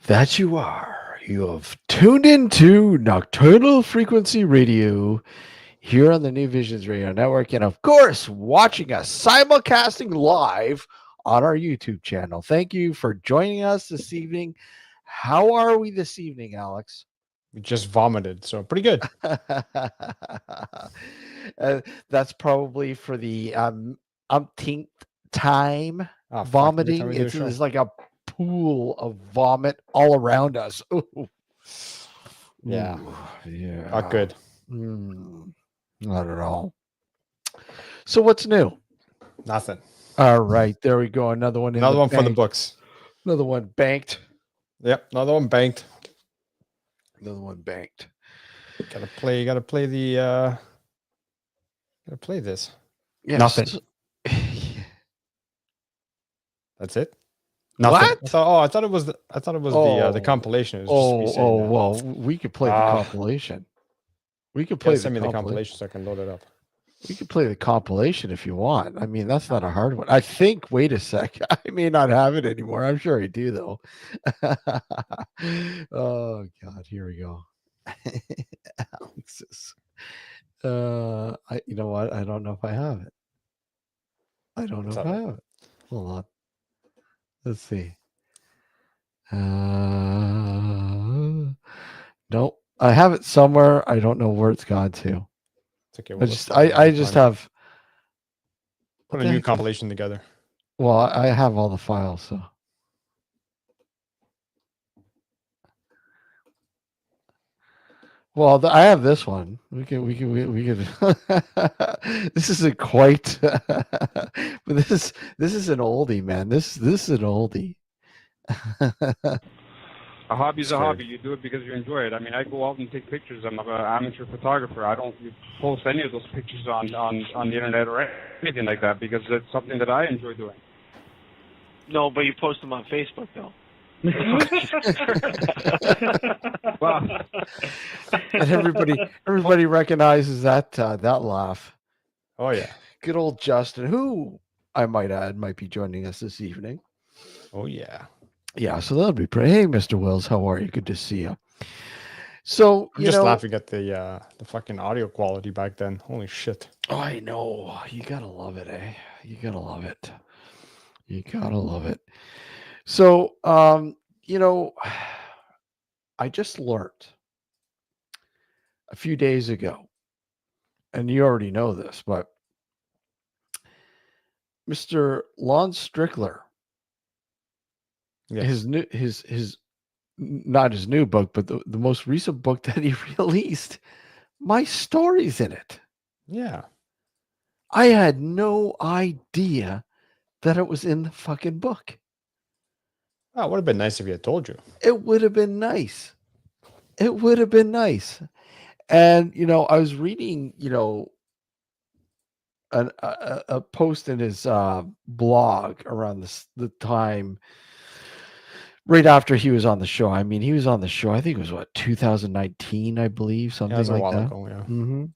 That you are. You have tuned into Nocturnal Frequency Radio here on the New Visions Radio Network, and of course, watching us simulcasting live on our YouTube channel. Thank you for joining us this evening. How are we this evening, Alex? We just vomited, so pretty good. That's probably for the umpteenth time vomiting. It's like a pool of vomit all around us. Ooh. Yeah. Ooh, yeah. Not good. Not at all. So what's new? Nothing. All right. There we go. Another one. Another one for the books. Another one banked. Yep. Another one banked. Another one banked. Gotta play the I play this. Yes. Nothing. That's it. Nothing. What? I thought it was the compilation. It was just me saying that. Well, we could play the compilation. We could play the send me the compilation. compilation so I can load it up. We could play the compilation if you want. I mean, that's not a hard one. I think. Wait a sec. I may not have it anymore. I'm sure I do though. Oh God, here we go. Alexis. You know what? I don't know if I have it. I don't know if I have it. Hold on. Let's see. Nope. I have it somewhere. I don't know where it's gone to. It's okay. I just have put a new compilation together. Well, I have all the files, so. Well, I have this one. We could. This isn't quite, but this is an oldie, man. This is an oldie. A hobby's a hobby. You do it because you enjoy it. I mean, I go out and take pictures. I'm an amateur photographer. I don't post any of those pictures on the internet or anything like that because it's something that I enjoy doing. No, but you post them on Facebook, though. Well, and everybody recognizes that laugh. Oh yeah, good old Justin, who I might add might be joining us this evening. Oh yeah. Yeah, so that'll be pretty. Hey, Mr. Wills, how are you? Good to see you. So I'm just laughing at the fucking audio quality back then. Holy shit! Oh, I know. You gotta love it, eh? You gotta love it. You gotta love it. So, I just learned a few days ago, and you already know this, but Mr. Lon Strickler. Yes. His not his new book, but the most recent book that he released, my story's in it. Yeah. I had no idea that it was in the fucking book. Oh, it would have been nice if he had told you. It would have been nice. It would have been nice. And, I was reading, a post in his blog around the time right after he was on the show. I mean, he was on the show, I think it was 2019, I believe, something like that. A while ago, yeah. Mm-hmm.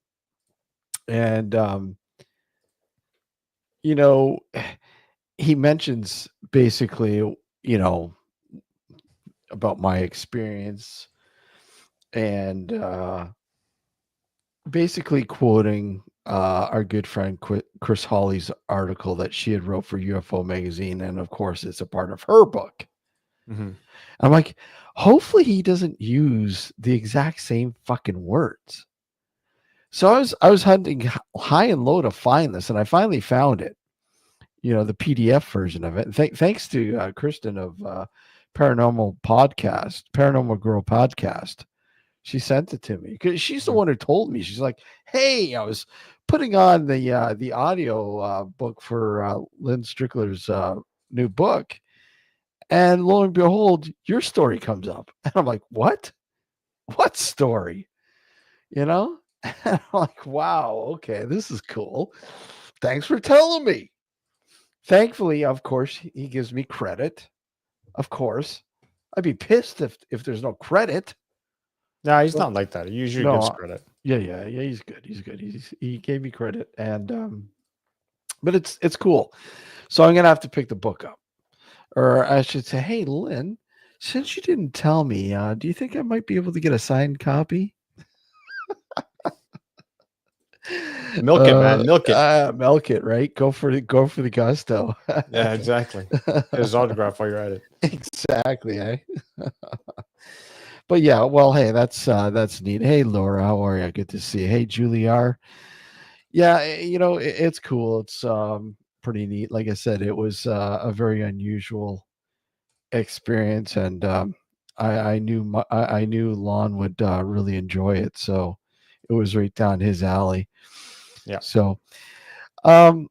And, he mentions basically, about my experience and basically quoting our good friend Chris Hawley's article that she had wrote for UFO Magazine. And of course, it's a part of her book. Mm-hmm. I'm like, hopefully he doesn't use the exact same fucking words. So I was hunting high and low to find this, and I finally found it. The PDF version of it. And thanks to Kristen of Paranormal Girl Podcast. She sent it to me because she's the one who told me. She's like, "Hey, I was putting on the audio book for Lynn Strickler's new book, and lo and behold, your story comes up." And I'm like, "What? What story?" And I'm like, "Wow, okay, this is cool. Thanks for telling me." Thankfully, of course, he gives me credit. Of course, I'd be pissed if there's no credit. No, he's not like that. He usually gives credit. Yeah. He's good. He gave me credit, and but it's cool. So I'm gonna have to pick the book up, or I should say, hey, Lynn, since you didn't tell me, do you think I might be able to get a signed copy? Milk it, man. Milk it. Milk it, right? Go for the gusto. Yeah, exactly. Get his autograph while you're at it. Exactly, eh? But yeah, well, hey, that's neat. Hey, Laura, how are you? Good to see you. Hey, Julie R. Yeah, it's cool. It's pretty neat. Like I said, it was a very unusual experience, and I knew Lon would really enjoy it, so it was right down his alley. Yeah. So, I've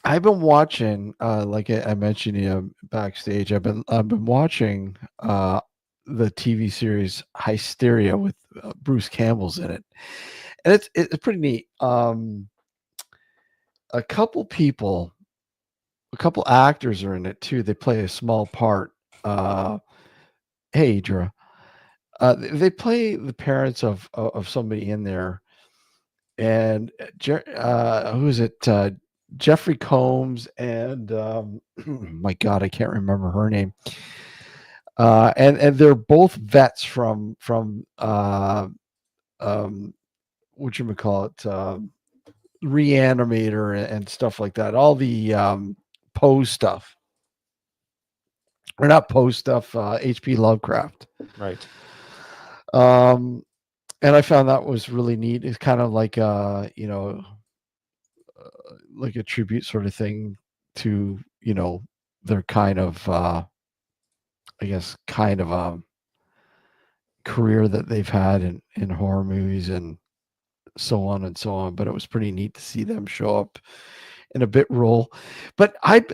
been watching, like I mentioned, backstage. I've been watching the TV series Hysteria with Bruce Campbell's in it, and it's pretty neat. a couple people, a couple actors are in it too. They play a small part. Hey, Idra. They play the parents of somebody in there, and who is it? Jeffrey Combs and my God, I can't remember her name. And they're both vets from what you call it, Reanimator and stuff like that. All the Poe stuff, or not Poe stuff. H.P. Lovecraft. Right. And I found that was really neat. It's kind of like like a tribute sort of thing to their kind of I guess kind of career that they've had in horror movies and so on and so on. But it was pretty neat to see them show up in a bit role. But I'm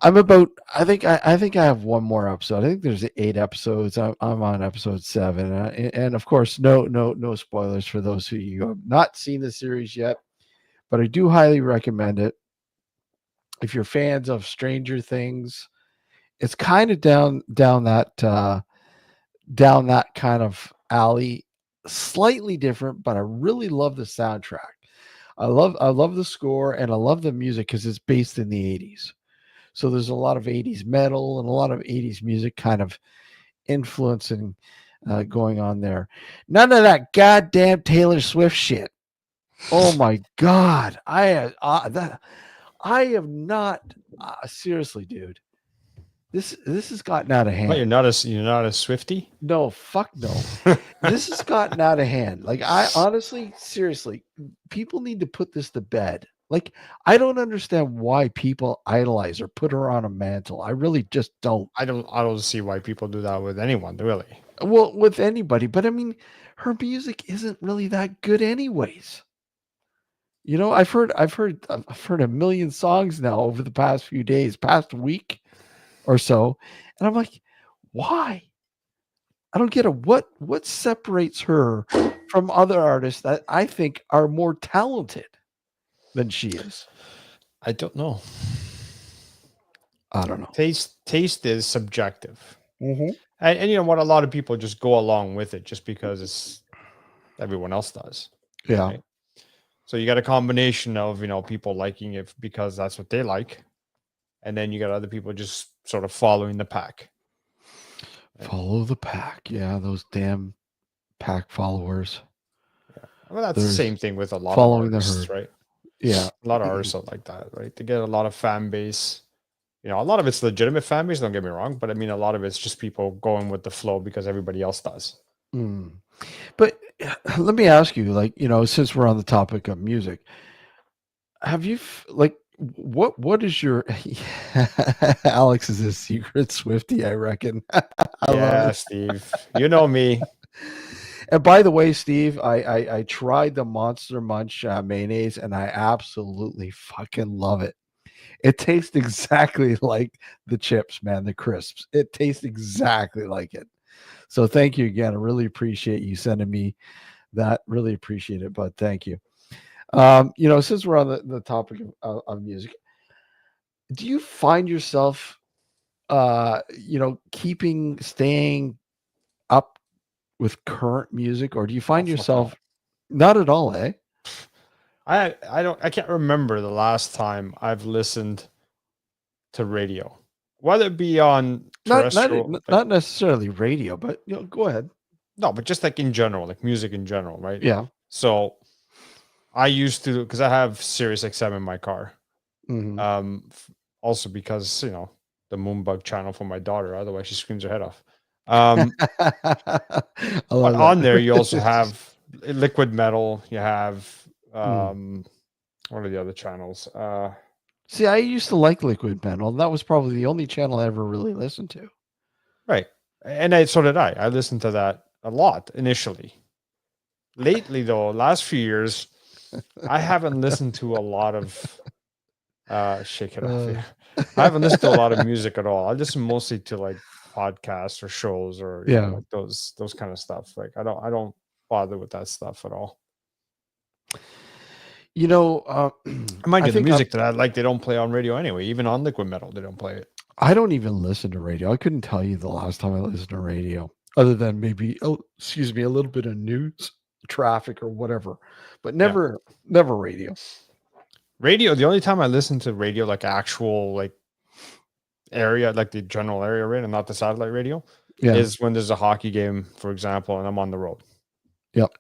about, I think I have one more episode. I think there's 8 episodes. I'm on episode 7, and of course no spoilers for those who you have not seen the series yet, but I do highly recommend it if you're fans of Stranger Things. It's kind of down that kind of alley, slightly different, but I really love the soundtrack. I love the score, and I love the music because it's based in the 80s. So there's a lot of 80s metal and a lot of 80s music kind of influencing going on there. None of that goddamn Taylor Swift shit. Oh my God. I have not seriously, dude. This has gotten out of hand. But you're not a Swiftie? No, fuck no. This has gotten out of hand. Like, I honestly, seriously, people need to put this to bed. Like, I don't understand why people idolize or put her on a mantle. I really just don't. I don't see why people do that with anyone, really. Well, with anybody, but I mean, her music isn't really that good anyways. I've heard a million songs now over the past few days, past week or so, and I'm like, why? I don't get it. What separates her from other artists that I think are more talented than she is? I don't know. I don't know. Taste is subjective. Mm-hmm. And you know what? A lot of people just go along with it just because it's everyone else does. Yeah. Right? So you got a combination of, people liking it because that's what they like. And then you got other people just sort of following the pack. Right? Follow the pack. Yeah, those damn pack followers. Yeah. Well, that's the same thing with a lot of following artists, the herd. right? Yeah. A lot of artists are like that, right? They get a lot of fan base. A lot of it's legitimate fan base, don't get me wrong, but I mean, a lot of it's just people going with the flow because everybody else does. Mm. But let me ask you, like, since we're on the topic of music, have you what is your Alex is a secret Swiftie, I reckon. Yeah, Steve, you know me. And by the way, Steve, I tried the Monster Munch mayonnaise, and I absolutely fucking love it. It tastes exactly like the chips, man, the crisps. It tastes exactly like it. So thank you again. I really appreciate you sending me that. Really appreciate it, bud. Thank you. Since we're on the topic of music, do you find yourself, staying up with current music, or do you find yourself not at all, eh? I can't remember the last time I've listened to radio, whether it be on terrestrial, not necessarily radio, but go ahead. No, but just like in general, like music in general, right? Yeah. So I used to, because I have Sirius XM in my car. Mm-hmm. Also because the Moonbug channel for my daughter, otherwise she screams her head off. But on there you also have Liquid Metal. You have what are the other channels? See, I used to like Liquid Metal. That was probably the only channel I ever really listened to. Right. And so did I. I listened to that a lot initially. Lately, though, last few years, I haven't listened to a lot of shake it off. Yeah. I haven't listened to a lot of music at all. I listen mostly to like podcasts or shows or like those kind of stuff. Like I don't bother with that stuff at all. You know, Mind I you, the think music that I like, they don't play on radio anyway. Even on liquid metal, they don't play it. I don't even listen to radio. I couldn't tell you the last time I listened to radio, other than maybe, oh, excuse me, a little bit of news, traffic, or whatever, but Yeah. never radio. Radio, the only time I listen to radio, like actual like area, like the general area radio, not the satellite radio, Yeah. is when there's a hockey game, for example, and I'm on the road. Yep.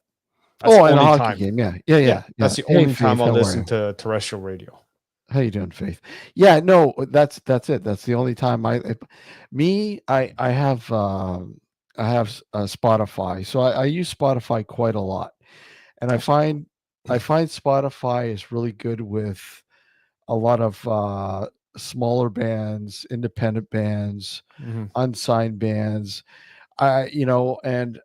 That's Oh, the and a only hockey time. game. Yeah. That's the Hey, only Faith, time I'll how are listen you? to terrestrial radio. How you doing, Faith? Yeah, no, that's it. That's the only time I have Spotify, so I use Spotify quite a lot, and I find Spotify is really good with a lot of smaller bands, independent bands, Mhm. unsigned bands. And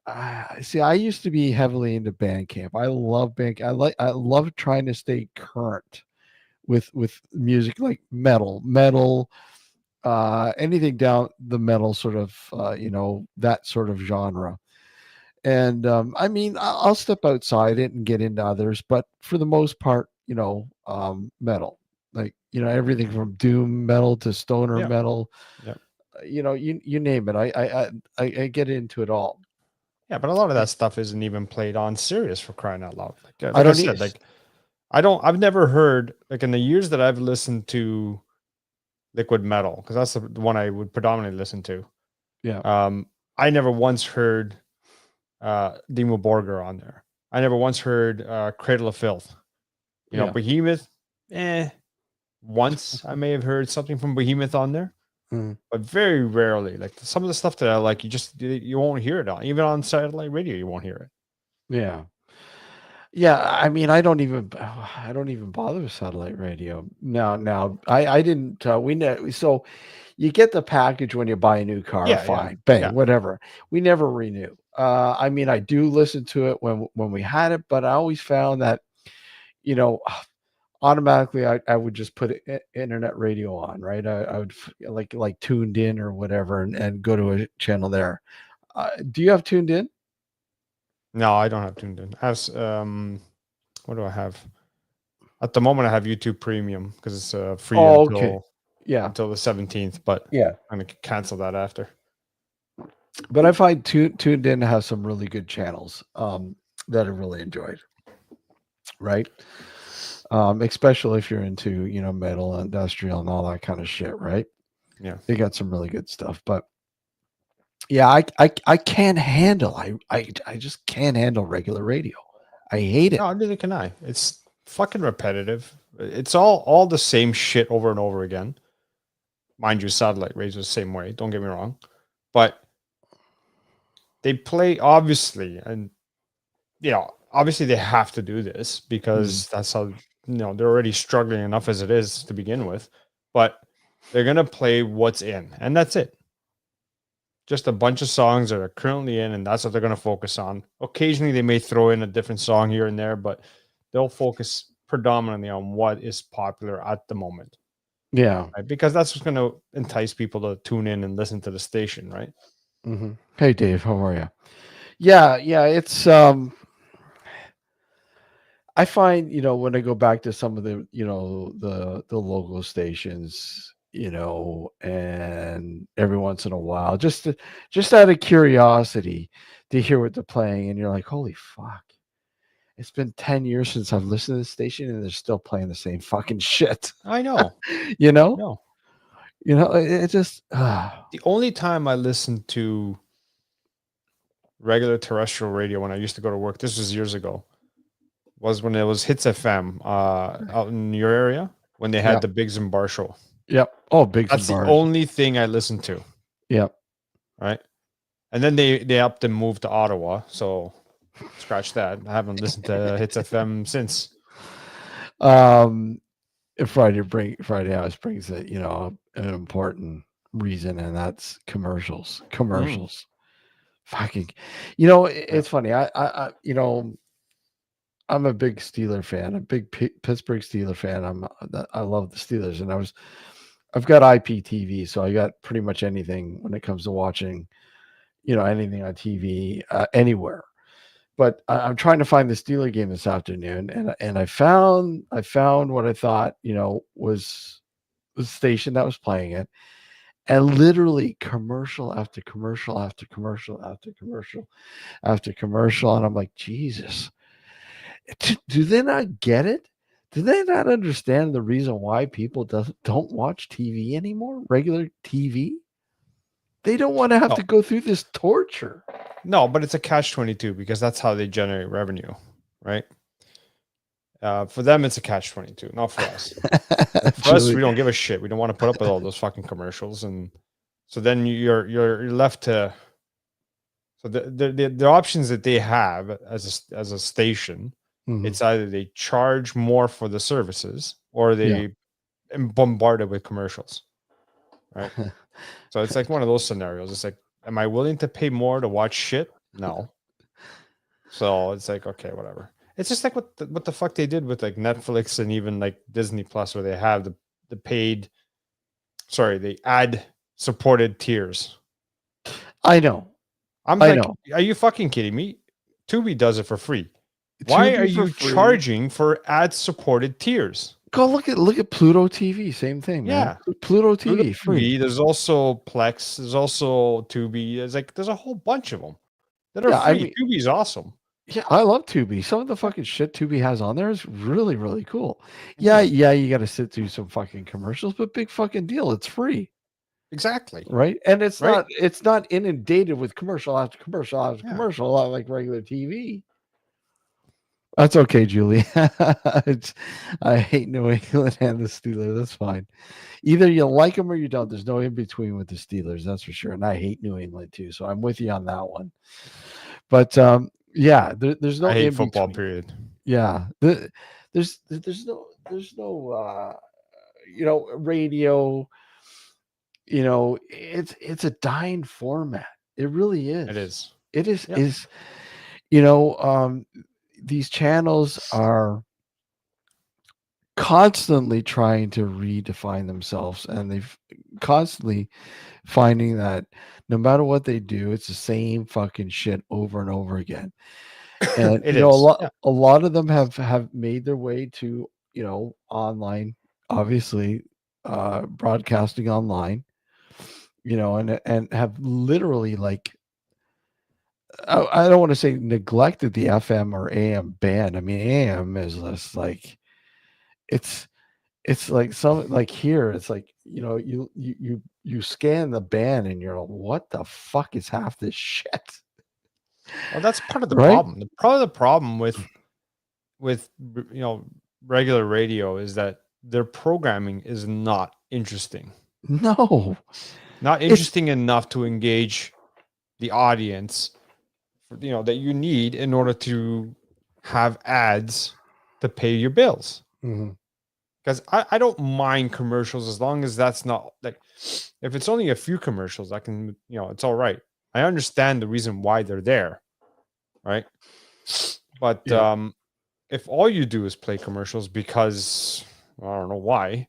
see, I used to be heavily into Bandcamp. I love Bandcamp. I love trying to stay current with music, like metal, anything down the metal sort of, that sort of genre. And I mean, I'll step outside it and get into others, but for the most part, metal, like, everything from doom metal to stoner Yeah. metal, Yeah. you name it. I get into it all. Yeah, but a lot of that stuff isn't even played on Sirius, for crying out loud. Like I I don't said, need like I've never heard, like in the years that I've listened to liquid metal, because that's the one I would predominantly listen to. Yeah. I never once heard Demo Borger on there. I never once heard Cradle of Filth. You know, Yeah. Behemoth, once I may have heard something from Behemoth on there, but very rarely. Like some of the stuff that I like, you won't hear it on, even on satellite radio, you won't hear it. Yeah. Yeah, I mean, I don't even bother with satellite radio. Now, I didn't. We know, so you get the package when you buy a new car. Yeah, Fine, bang, yeah. whatever. We never renew. I mean, I do listen to it when we had it, but I always found that, automatically I would just put internet radio on, right? I would like tuned in or whatever, and go to a channel there. Do you have tuned in? No, I don't have tuned in. As what do I have? At the moment, I have YouTube Premium because it's free Oh, until okay. Yeah. until the 17th. But Yeah. I'm gonna cancel that after. But I find tuned in has some really good channels that I really enjoyed. Right. Especially if you're into, metal, industrial, and all that kind of shit, right? Yeah. They got some really good stuff. But yeah, I can't handle I just can't handle regular radio. I hate it. No, neither can I. It's fucking repetitive. It's all the same shit over and over again. Mind you, satellite radio is the same way. Don't get me wrong, but they play, obviously, and obviously they have to do this because that's how, they're already struggling enough as it is to begin with. But they're gonna play what's in, and that's it. Just a bunch of songs that are currently in, and that's what they're going to focus on. Occasionally, they may throw in a different song here and there, but they'll focus predominantly on what is popular at the moment. Yeah. Right? Because that's what's going to entice people to tune in and listen to the station, right? Mm-hmm. Hey, Dave, how are you? Yeah. It's I find, when I go back to some of the, the local stations, and every once in a while, just out of curiosity to hear what they're playing, and you're like, holy fuck. It's been 10 years since I've listened to the station and they're still playing the same fucking shit. I know. No. It just the only time I listened to regular terrestrial radio when I used to go to work, this was years ago, was when it was Hits FM out in your area when they had the Biggs and Bar show. Yep. Oh, Biggs That's and Bar. the only thing I listened to. Yep. Right. And then they upped and moved to Ottawa. So scratch that. I haven't listened to Hits FM since. Friday House brings it, an important reason, and that's commercials. Fucking, it's funny. I I'm a big Steeler fan, a big Pittsburgh Steeler fan. I love the Steelers, and I've got IPTV, so I got pretty much anything when it comes to watching, anything on TV, anywhere. but I'm trying to find the Steeler game this afternoon, and I found what I thought was the station that was playing it, and literally commercial after commercial after commercial after commercial after commercial, and I'm like, Jesus, do they not get it? Do they not understand the reason why people don't watch TV anymore? Regular TV? They don't want to have to go through this torture. No, but it's a catch-22 because that's how they generate revenue, right? For them, it's a catch-22, not for us. For us, we don't give a shit. We don't want to put up with all those fucking commercials, and so then you're left to. So the options that they have as a station, it's either they charge more for the services or they bombard it with commercials, right? So it's like one of those scenarios. It's like, am I willing to pay more to watch shit? No. So it's like, okay, whatever. It's just like what the fuck they did with like Netflix and even like Disney Plus, where they have the paid, the ad supported tiers. I know. I know. Are you fucking kidding me? Tubi does it for free. Why are you charging for ad supported tiers? Go look at Pluto TV. Same thing, man. Yeah, Pluto TV free. There's also Plex. There's also Tubi. There's a whole bunch of them that are free. I mean, Tubi's awesome. Yeah, I love Tubi. Some of the fucking shit Tubi has on there is really, really cool. Yeah, you got to sit through some fucking commercials, but big fucking deal. It's free. Exactly. Right. And it's not inundated with commercial after commercial after commercial like regular TV. That's okay, Julie. I hate New England and the Steelers. That's fine. Either you like them or you don't. There's no in between with the Steelers. That's for sure. And I hate New England too. So I'm with you on that one. But yeah, there's no. I hate football. Period. Yeah, there's no radio. It's a dying format. It really is. It is. It is. These channels are constantly trying to redefine themselves, and they've constantly finding that no matter what they do, it's the same fucking shit over and over again. And a lot of them have made their way to online, obviously, broadcasting online, and have literally like, I don't want to say neglected the FM or AM band. I mean, AM is just like, it's like some, like here, it's like, you scan the band and you're like, what the fuck is half this shit? Well, that's part of the problem. Part of the problem with regular radio is that their programming is not interesting. No, not interesting enough to engage the audience, that you need in order to have ads to pay your bills. Because I don't mind commercials as long as that's not like, if it's only a few commercials, I can, it's all right. I understand the reason why they're there, right? But if all you do is play commercials because I don't know why,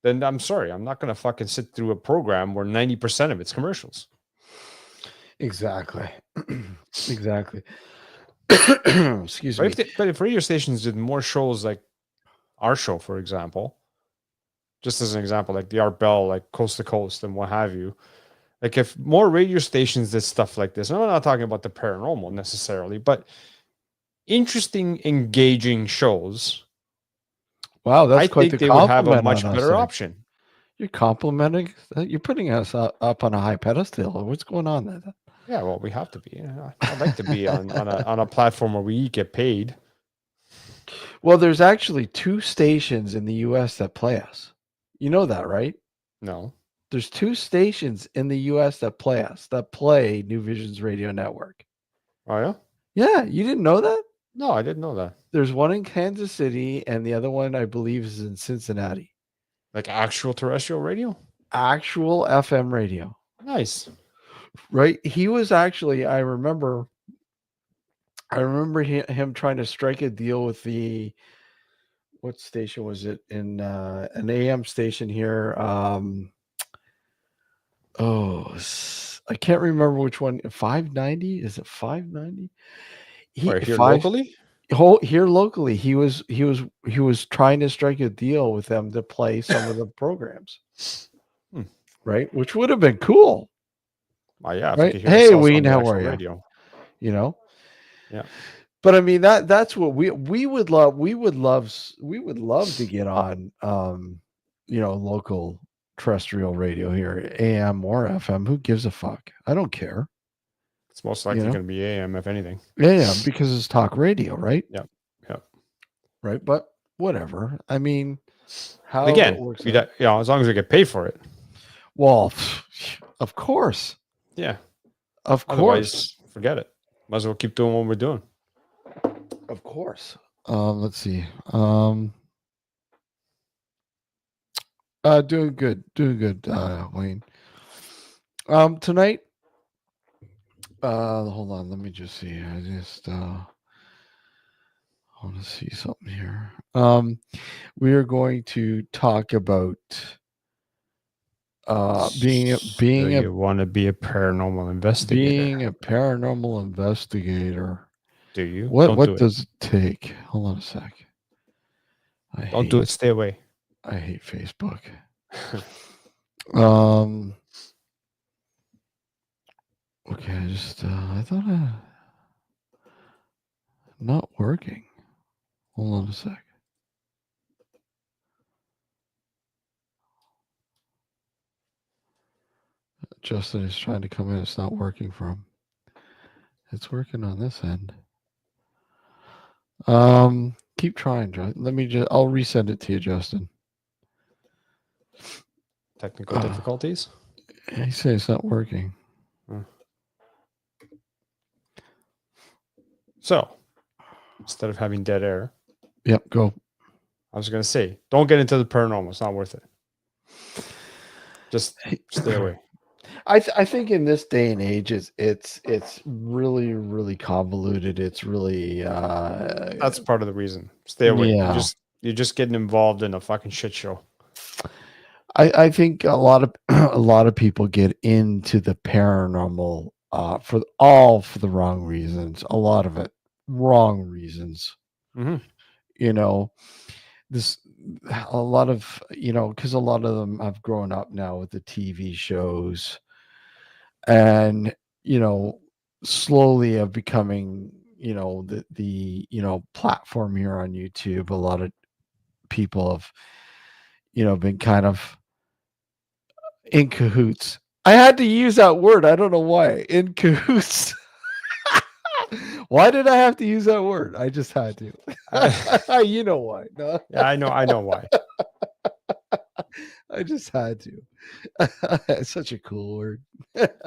then I'm sorry, I'm not going to fucking sit through a program where 90% of it's commercials. Exactly. Exactly. Excuse me. But if radio stations did more shows like our show, for example, just as an example, like the Art Bell, like Coast to Coast and what have you, like if more radio stations did stuff like this, and I'm not talking about the paranormal necessarily, but interesting, engaging shows. Wow, that's quite the compliment. Would have a much better option. You're complimenting. You're putting us up on a high pedestal. What's going on there? Yeah, well, we have to be. I'd like to be on a platform where we get paid. Well, there's actually 2 stations in the U.S. that play us. You know that, right? No. There's 2 stations in the U.S. that play us, that play New Visions Radio Network. Oh, yeah? Yeah, you didn't know that? No, I didn't know that. There's one in Kansas City, and the other one, I believe, is in Cincinnati. Like actual terrestrial radio? Actual FM radio. Nice. Right? He was actually, I remember him trying to strike a deal with what station was it? In an AM station here. I can't remember which one. 590? Is it 590? Right here five locally. here locally. He was trying to strike a deal with them to play some of the programs, right? Which would have been cool, Yeah, if we right? could hear Hey, ourselves on Wayne, the how actual are you? radio. You know, Yeah. but I mean that's what we would love. We would love to get on, local terrestrial radio here, AM or FM. Who gives a fuck? I don't care. It's most You likely know? going to be AM, if anything. Yeah, because it's talk radio, right? Yep. Yep. Right, but whatever. I mean, And how it again, works you out. know, as long as we get paid for it. Well, of course, Yeah. of course, Otherwise, forget it. Might as well keep doing what we're doing. of course. Let's see. Doing good, Wayne. Tonight. Hold on. Let me just see. I just want to see something here. We are going to talk about being Do you want to be a paranormal investigator? being a paranormal investigator. Do you? What Don't do it. does it take? Hold on a sec. Don't do it. Stay away. I hate Facebook. Okay, I just I thought not working. Hold on a sec. Justin is trying to come in. It's not working for him. It's working on this end. Keep trying, Justin. I'll resend it to you, Justin. Technical difficulties? He says it's not working. So, instead of having dead air, Yep, go. I was going to say, don't get into the paranormal. It's not worth it. Just stay away. I think in this day and age, it's really, really convoluted. It's really That's part of the reason. Stay away. Yeah. You're just getting involved in a fucking shit show. I think a lot of people get into the paranormal for the wrong reasons. A lot of it wrong reasons. Mm-hmm. You know, because a lot of them have grown up now with the TV shows, and slowly of becoming the platform here on YouTube. A lot of people have been kind of in cahoots. I had to use that word. I don't know why. In cahoots. Why did I have to use that word? I just had to. You know why? No? Yeah, I know why. I just had to. It's such a cool word.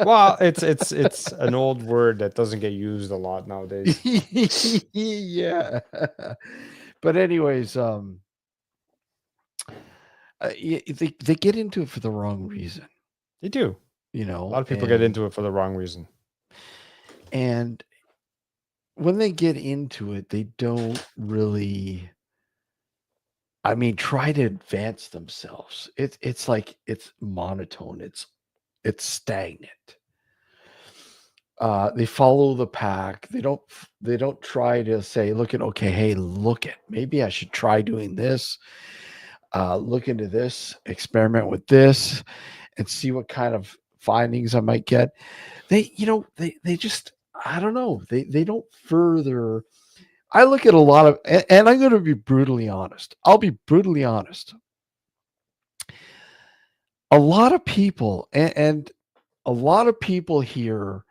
Well, it's an old word that doesn't get used a lot nowadays. Yeah. But anyways, they get into it for the wrong reason. They do. A lot of people get into it for the wrong reason. And when they get into it, they don't really, try to advance themselves. It's like it's monotone. It's stagnant. They follow the pack. They don't try to say, look at maybe I should try doing this. Look into this, experiment with this, and see what kind of findings I might get. They just, I don't know. They don't further. I look at a lot of, and I'm going to be brutally honest. I'll be brutally honest. A lot of people, and a lot of people here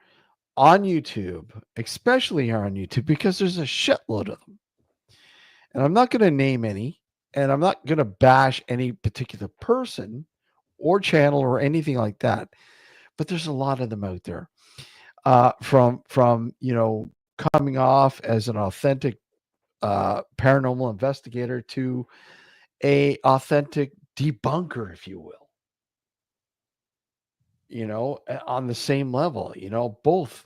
on YouTube, especially here on YouTube, because there's a shitload of them. And I'm not going to name any, and I'm not going to bash any particular person or channel or anything like that. But there's a lot of them out there. From coming off as an authentic paranormal investigator to a authentic debunker, if you will. On the same level, both.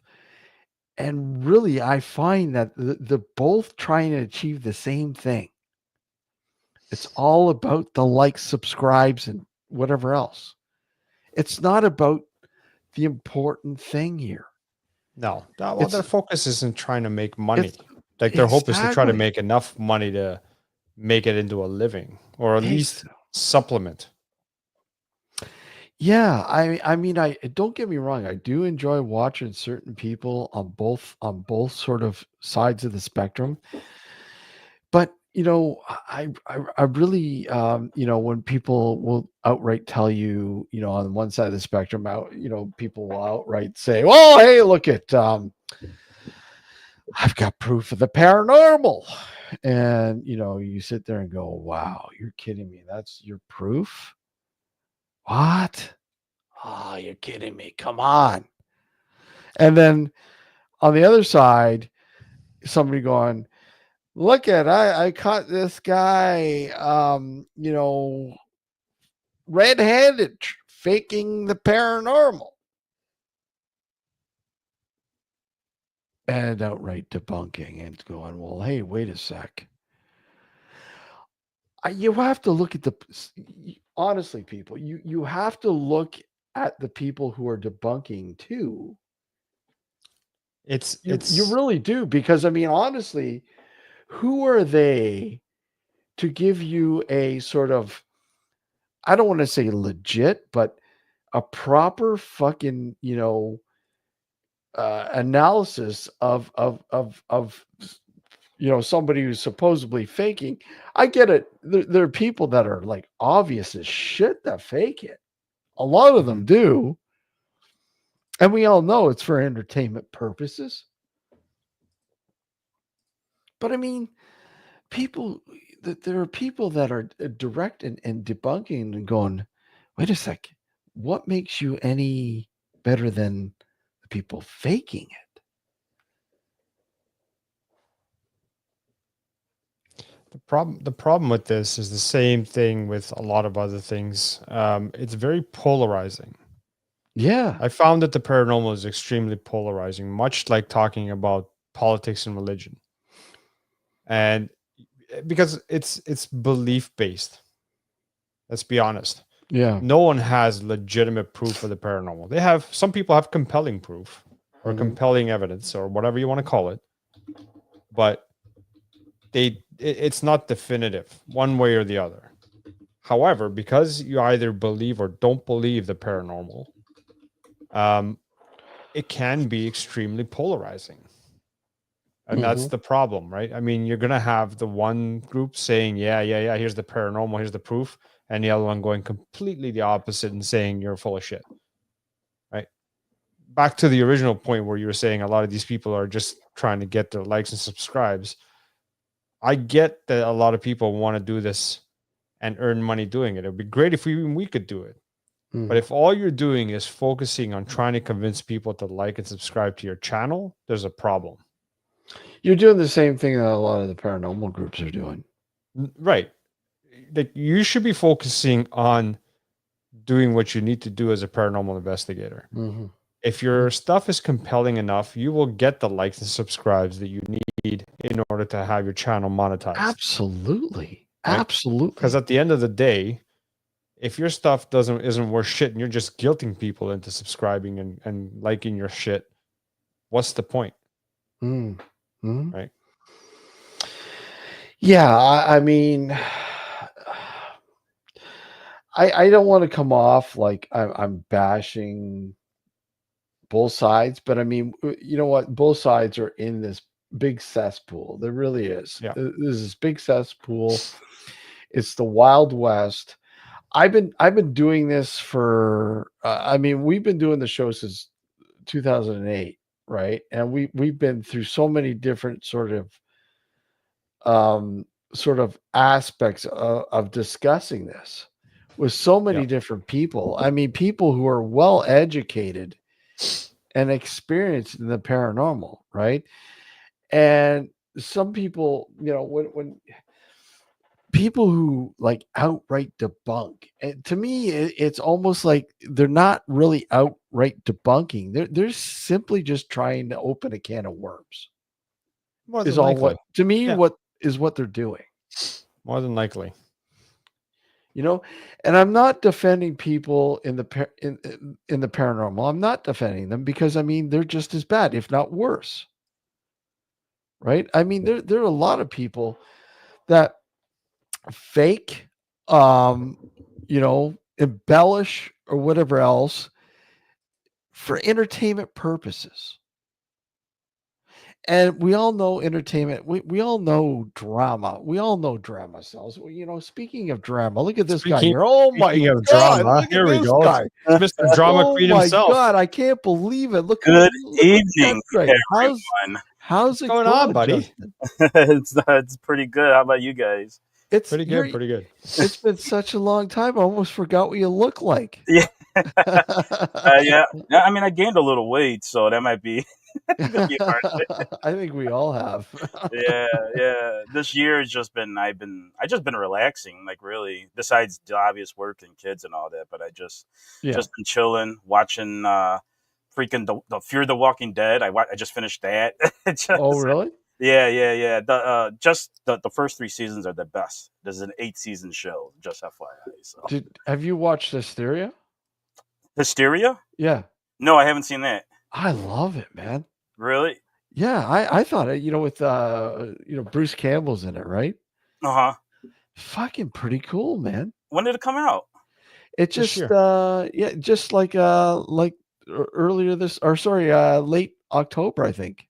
And really, I find that they're both trying to achieve the same thing. It's all about the likes, subscribes, and whatever else. It's not about the important thing here. No, well, It's- their focus isn't trying to make money. it's- Like their hope is to try to Exactly. make enough money to make it into a living, or at least supplement. Yeah, I mean, I don't get me wrong. I do enjoy watching certain people on both sort of sides of the spectrum. But I really when people will outright tell you, on one side of the spectrum, people will outright say, "Well, hey, look at I've got proof of the paranormal," and you sit there and go, "Wow, you're kidding me? That's your proof? What? Oh, you're kidding me. Come on." And then on the other side, somebody going, "Look at I caught this guy red-handed faking the paranormal." And outright debunking and going, "Well, hey, wait a sec. You have to look at honestly, people, you have to look at the people who are debunking too. You really do, because I mean, honestly, who are they to give you a sort of, I don't want to say legit, but a proper fucking, analysis of somebody who's supposedly faking. I get it. There are people that are like obvious as shit that fake it. A lot of them do. And we all know it's for entertainment purposes. But I mean, there are people that are direct and debunking and going, wait a sec, what makes you any better than the people faking it? The problem with this is the same thing with a lot of other things. It's very polarizing. Yeah. I found that the paranormal is extremely polarizing, much like talking about politics and religion. And because it's belief based. Let's be honest. Yeah. No one has legitimate proof of the paranormal. Some people have compelling proof or compelling evidence or whatever you want to call it, but it's not definitive one way or the other. However, because you either believe or don't believe the paranormal, it can be extremely polarizing. And that's the problem, right? I mean, you're going to have the one group saying, yeah, here's the paranormal, here's the proof, and the other one going completely the opposite and saying you're full of shit, right? Back to the original point where you were saying a lot of these people are just trying to get their likes and subscribes. I get that a lot of people want to do this and earn money doing it. It would be great if we could do it. But if all you're doing is focusing on trying to convince people to like and subscribe to your channel, there's a problem. You're doing the same thing that a lot of the paranormal groups are doing. Right. Like you should be focusing on doing what you need to do as a paranormal investigator. If your stuff is compelling enough, you will get the likes and subscribes that you need in order to have your channel monetized. Absolutely. Right? Absolutely. Because at the end of the day, if your stuff isn't worth shit and you're just guilting people into subscribing and liking your shit, what's the point? Right? Yeah, I mean, I don't want to come off like I'm bashing both sides, but I mean, you know what? Both sides are in this big cesspool. There really is. Yeah. There's this big cesspool. It's the Wild West. I've been doing this for. I mean, we've been doing the show since 2008, right? And we've been through so many different sort of aspects of discussing this with so many different people. I mean, people who are well educated and experienced in the paranormal, right? And some people, when people who like outright debunk, and to me, it's almost like they're not really outright debunking. They're simply just trying to open a can of worms. More than Is all likely. what to me what is what they're doing. More than likely. You know, and I'm not defending people in in the paranormal. I'm not defending them because I mean they're just as bad, if not worse. Right? I mean, there are a lot of people that fake, um, embellish or whatever else for entertainment purposes. And we all know entertainment. We all know drama. We all know drama sells. Speaking of drama, look at this guy Speaking here. Oh my speaking of God, drama, look at here we this go. guy. It's Mr. Drama Oh Queen my himself. God, I can't believe it. Good Look at that evening, guy. everyone. How's What's it going on, going, buddy? Justin? It's pretty good. How about you guys? It's Pretty good, pretty good. It's been such a long time. I almost forgot what you look like. Yeah, yeah. I mean, I gained a little weight, so that might be could be a part of it. I think we all have. Yeah, yeah. This year has just been I just been relaxing, like really. Besides the obvious work and kids and all that, but I Yeah. just been chilling, watching freaking the Fear the Walking Dead. I just finished that. Oh, really? Yeah. The first 3 seasons are the best. This is an 8-season show, just FYI. So Have you watched Hysteria? Hysteria? Yeah. No, I haven't seen that. I love it, man. Really? Yeah, I thought it, with Bruce Campbell's in it, right? Uh-huh. Fucking pretty cool, man. When did it come out? It This just year. just like earlier late October, I think.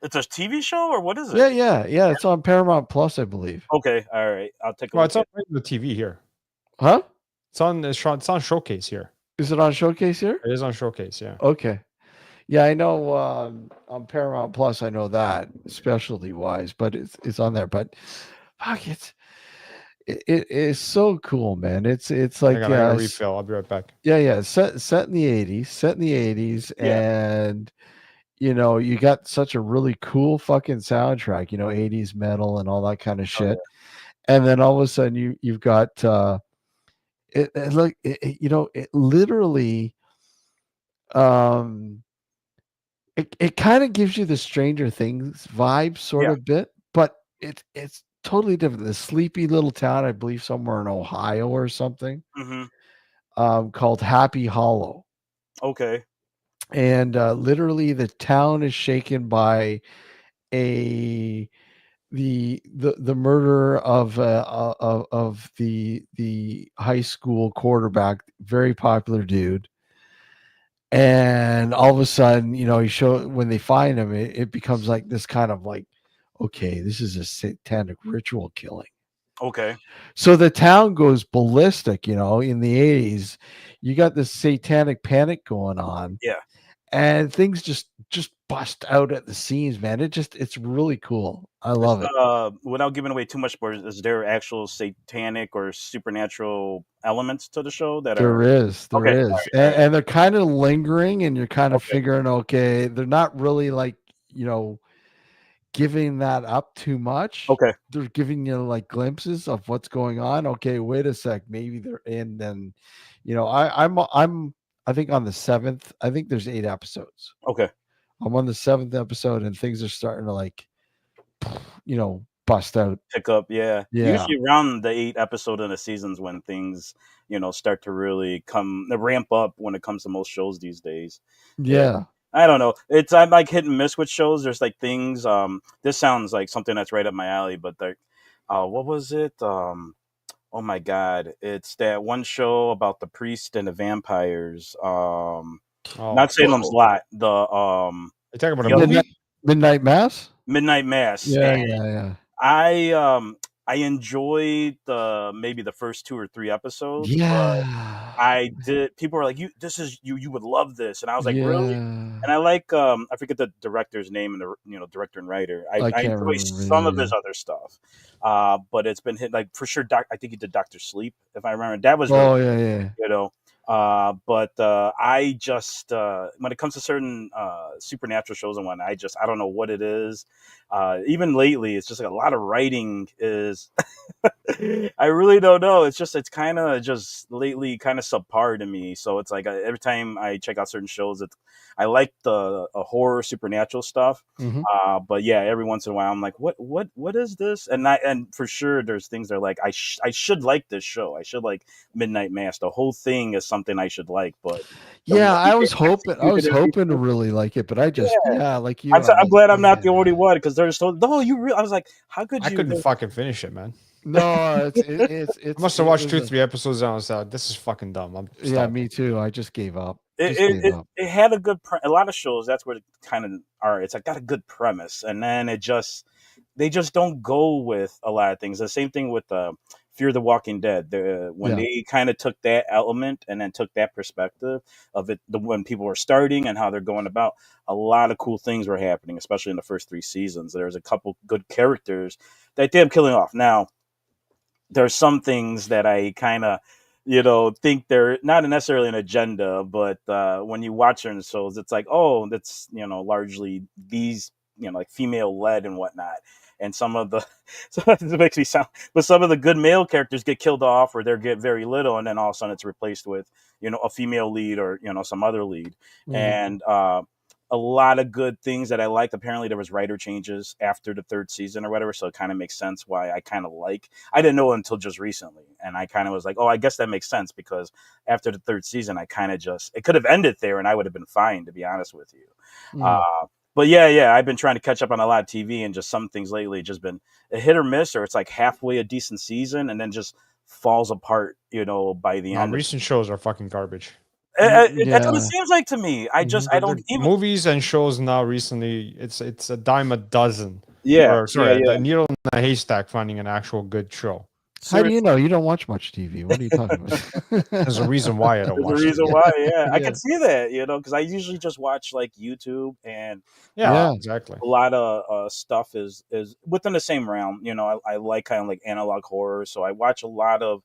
It's a TV show or what is it? Yeah. It's on Paramount Plus, I believe. Okay, all right. I'll take a Well, look. it's on the TV here. Huh? It's on Showcase here. Is it on Showcase here? It is on Showcase, yeah. Okay. Yeah, I know on Paramount Plus, I know that specialty wise, but it's on there. But fuck, it is so cool, man. It's like I gotta refill. I'll be right back. yeah, set in the 80s, Yeah. and you got such a really cool fucking soundtrack, 80s metal and all that kind of shit. And then all of a sudden you've got it literally it kind of gives you the Stranger Things vibe sort of bit, but it's totally different. The sleepy little town, I believe somewhere in Ohio or something, called Happy Hollow. Okay. And literally the town is shaken by the murder of the high school quarterback, very popular dude. And all of a sudden, when they find him, it becomes like this kind of like, okay, this is a satanic ritual killing. Okay. So the town goes ballistic, in the 80s. You got this satanic panic going on. Yeah. And things just bust out at the seams, man. It's really cool. I love it. Without giving away too much more, is there actual satanic or supernatural elements to the show that There is. Okay. And they're kind of lingering, and you're kind of Okay. figuring, okay, they're not really like, giving that up too much. Okay. They're giving you like glimpses of what's going on. Okay, wait a sec. Maybe they're in. Then, I think on the 7th. I think there's 8 episodes. Okay. I'm on the 7th episode, and things are starting to like, bust out. Pick up, yeah. Yeah. Usually around the 8 episode in the seasons when things, start to really ramp up when it comes to most shows these days. Yeah. I don't know. I'm like hit and miss with shows. There's like things. This sounds like something that's right up my alley, but like, what was it? Oh my God! It's that one show about the priest and the vampires. Not Salem's Lot. The Are you talking about a movie? Midnight Mass. Midnight Mass. Yeah. I enjoyed maybe the first 2 or 3 episodes. Yeah. I did. People were like, "You would love this," and I was like, "Really?" And I like I forget the director's name and the director and writer. I enjoy some of his other stuff, but it's been hit like for sure. I think he did Dr. Sleep, if I remember. That was yeah. But I just when it comes to certain supernatural shows and whatnot, I don't know what it is. Even lately, it's just like a lot of writing is I really don't know. It's kind of just lately kind of subpar to me. So it's like every time I check out certain shows, I like the horror supernatural stuff. Mhm. But yeah, every once in a while I'm like, what is this? And for sure there's things that are like I should like this show. I should like Midnight Mass. The whole thing is something I should like, but the Yeah, one I was thing I've hoping I was executed hoping to everything. really like it, but I just Yeah. like you, I'm I'm like, glad I'm not the only yeah. one because there's so no I was like, how could I you? couldn't fucking finish it, man. No, I must have it watched was 2-3 episodes and I was like, this is fucking dumb. I'm yeah, stopping. me too. I just gave up. it, Just it, gave it, up. it had a good a lot of shows that's where it kind of are it's like got a good premise and then they just don't go with a lot of things. The same thing with Fear the Walking Dead. When Yeah. they kind of took that element and then took that perspective of it, when people were starting and how they're going about, a lot of cool things were happening, especially in the first 3 seasons. There's a couple good characters that they have killing off. Now, there's some things that I kind of, think they're not necessarily an agenda, but when you watch certain shows, it's like, oh, that's largely these, like female led and whatnot. And some of the, so it makes me sound, but some of the good male characters get killed off, or they get very little, and then all of a sudden it's replaced with, a female lead or some other lead, Mhm. and a lot of good things that I liked. Apparently, there was writer changes after the third season or whatever, so it kind of makes sense why I kind of like. I didn't know until just recently, and I kind of was like, "Oh, I guess that makes sense," because after the third season, I kind of just it could have ended there, and I would have been fine, to be honest with you. Mhm. But yeah, I've been trying to catch up on a lot of TV, and just some things lately just been a hit or miss, or it's like halfway a decent season, and then just falls apart, by the No, end of recent shows are fucking garbage. That's what it Yeah. seems like to me. I don't The even. movies and shows now recently, it's a dime a dozen. Yeah, Or yeah, sorry, the yeah. needle in the haystack finding an actual good show. How do you Seriously. know? You don't watch much TV. What are you talking There's a about? reason why I don't There's a watch reason TV. why, yeah. I Yeah. can see that, because I usually just watch like YouTube and Yeah, uh, Yeah. exactly. a lot of stuff is within the same realm. I like kind of like analog horror, so I watch a lot of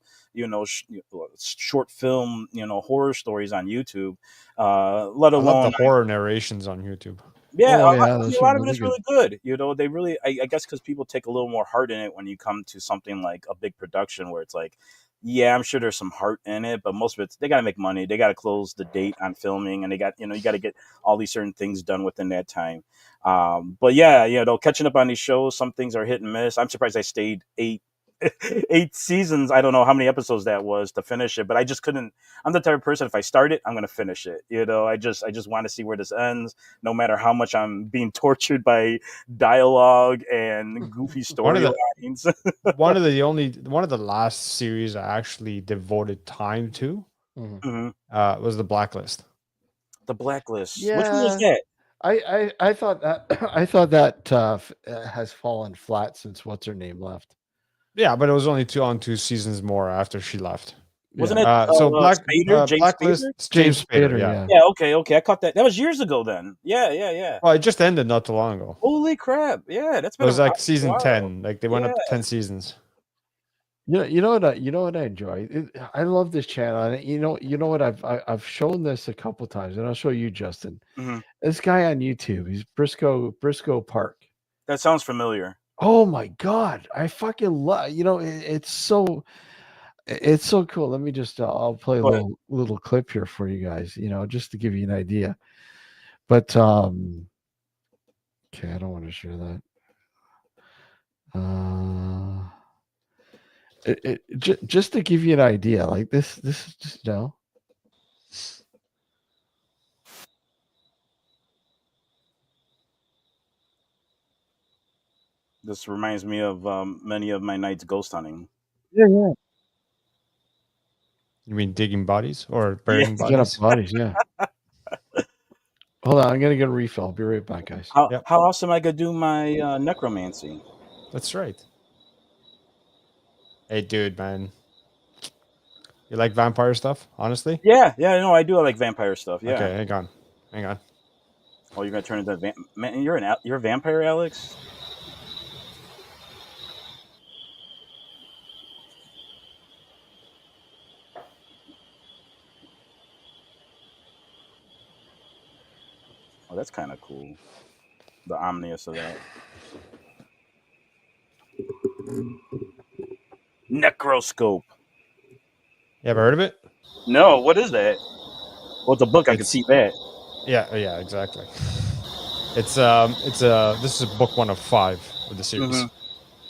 short film horror stories on YouTube. Let I love the alone horror narrations on YouTube. yeah, Oh yeah, I mean, those a are lot of it really is good. really good. They really, I guess, because people take a little more heart in it when you come to something like a big production where it's like, yeah, I'm sure there's some heart in it, but most of it's they got to make money, they got to close the date on filming, and they got you got to get all these certain things done within that time. But yeah, catching up on these shows, some things are hit and miss. I'm surprised I stayed 8 seasons. I don't know how many episodes that was to finish it, but I just couldn't. I'm the type of person, if I start it, I'm going to finish it. I just want to see where this ends, no matter how much I'm being tortured by dialogue and goofy One of the storylines. one of the last series I actually devoted time to Mhm. Mhm. was The Blacklist. The Blacklist. Which one was Yeah. that? I thought that I thought that has fallen flat since what's her name left. Yeah, but it was only 2 seasons more after she left. Wasn't Yeah. it So James Blacklist, Spader? James James Spader. Spader, Yeah. yeah. Yeah, okay. I caught that. That was years ago then. Yeah. Well, it just ended not too long ago. Holy crap. Yeah, that's It been a was like season while. 10. Like they went Yeah. up to 10 seasons. You know what I enjoy. I love this channel, and you know what I've shown this a couple times, and I'll show you, Justin. Mhm. This guy on YouTube, he's Briscoe Park. That sounds familiar. Oh my god, I fucking love. It's so cool. Let me just I'll play a Go ahead. little clip here for you guys. Just to give you an idea. But okay, I don't want to share that. Just to give you an idea, like this is just This reminds me of many of my nights ghost hunting. yeah. You mean digging bodies or Yeah. burying Get up bodies? bodies, yeah. Hold on, I'm gonna get a refill. I'll be right back, guys. How Yep, how else am I gonna do my necromancy? that's right. Hey, dude, man. You like vampire stuff, honestly? Yeah, no, I do like vampire stuff. Yeah. Okay, hang on. Oh, you're gonna turn into man? You're a vampire, Alex? Oh, that's kind of cool. The omnius of that. Necroscope. You ever heard of it? No, what is that? Well, it's a book. I can see that. Yeah, exactly. This is book 1 of 5 of the series,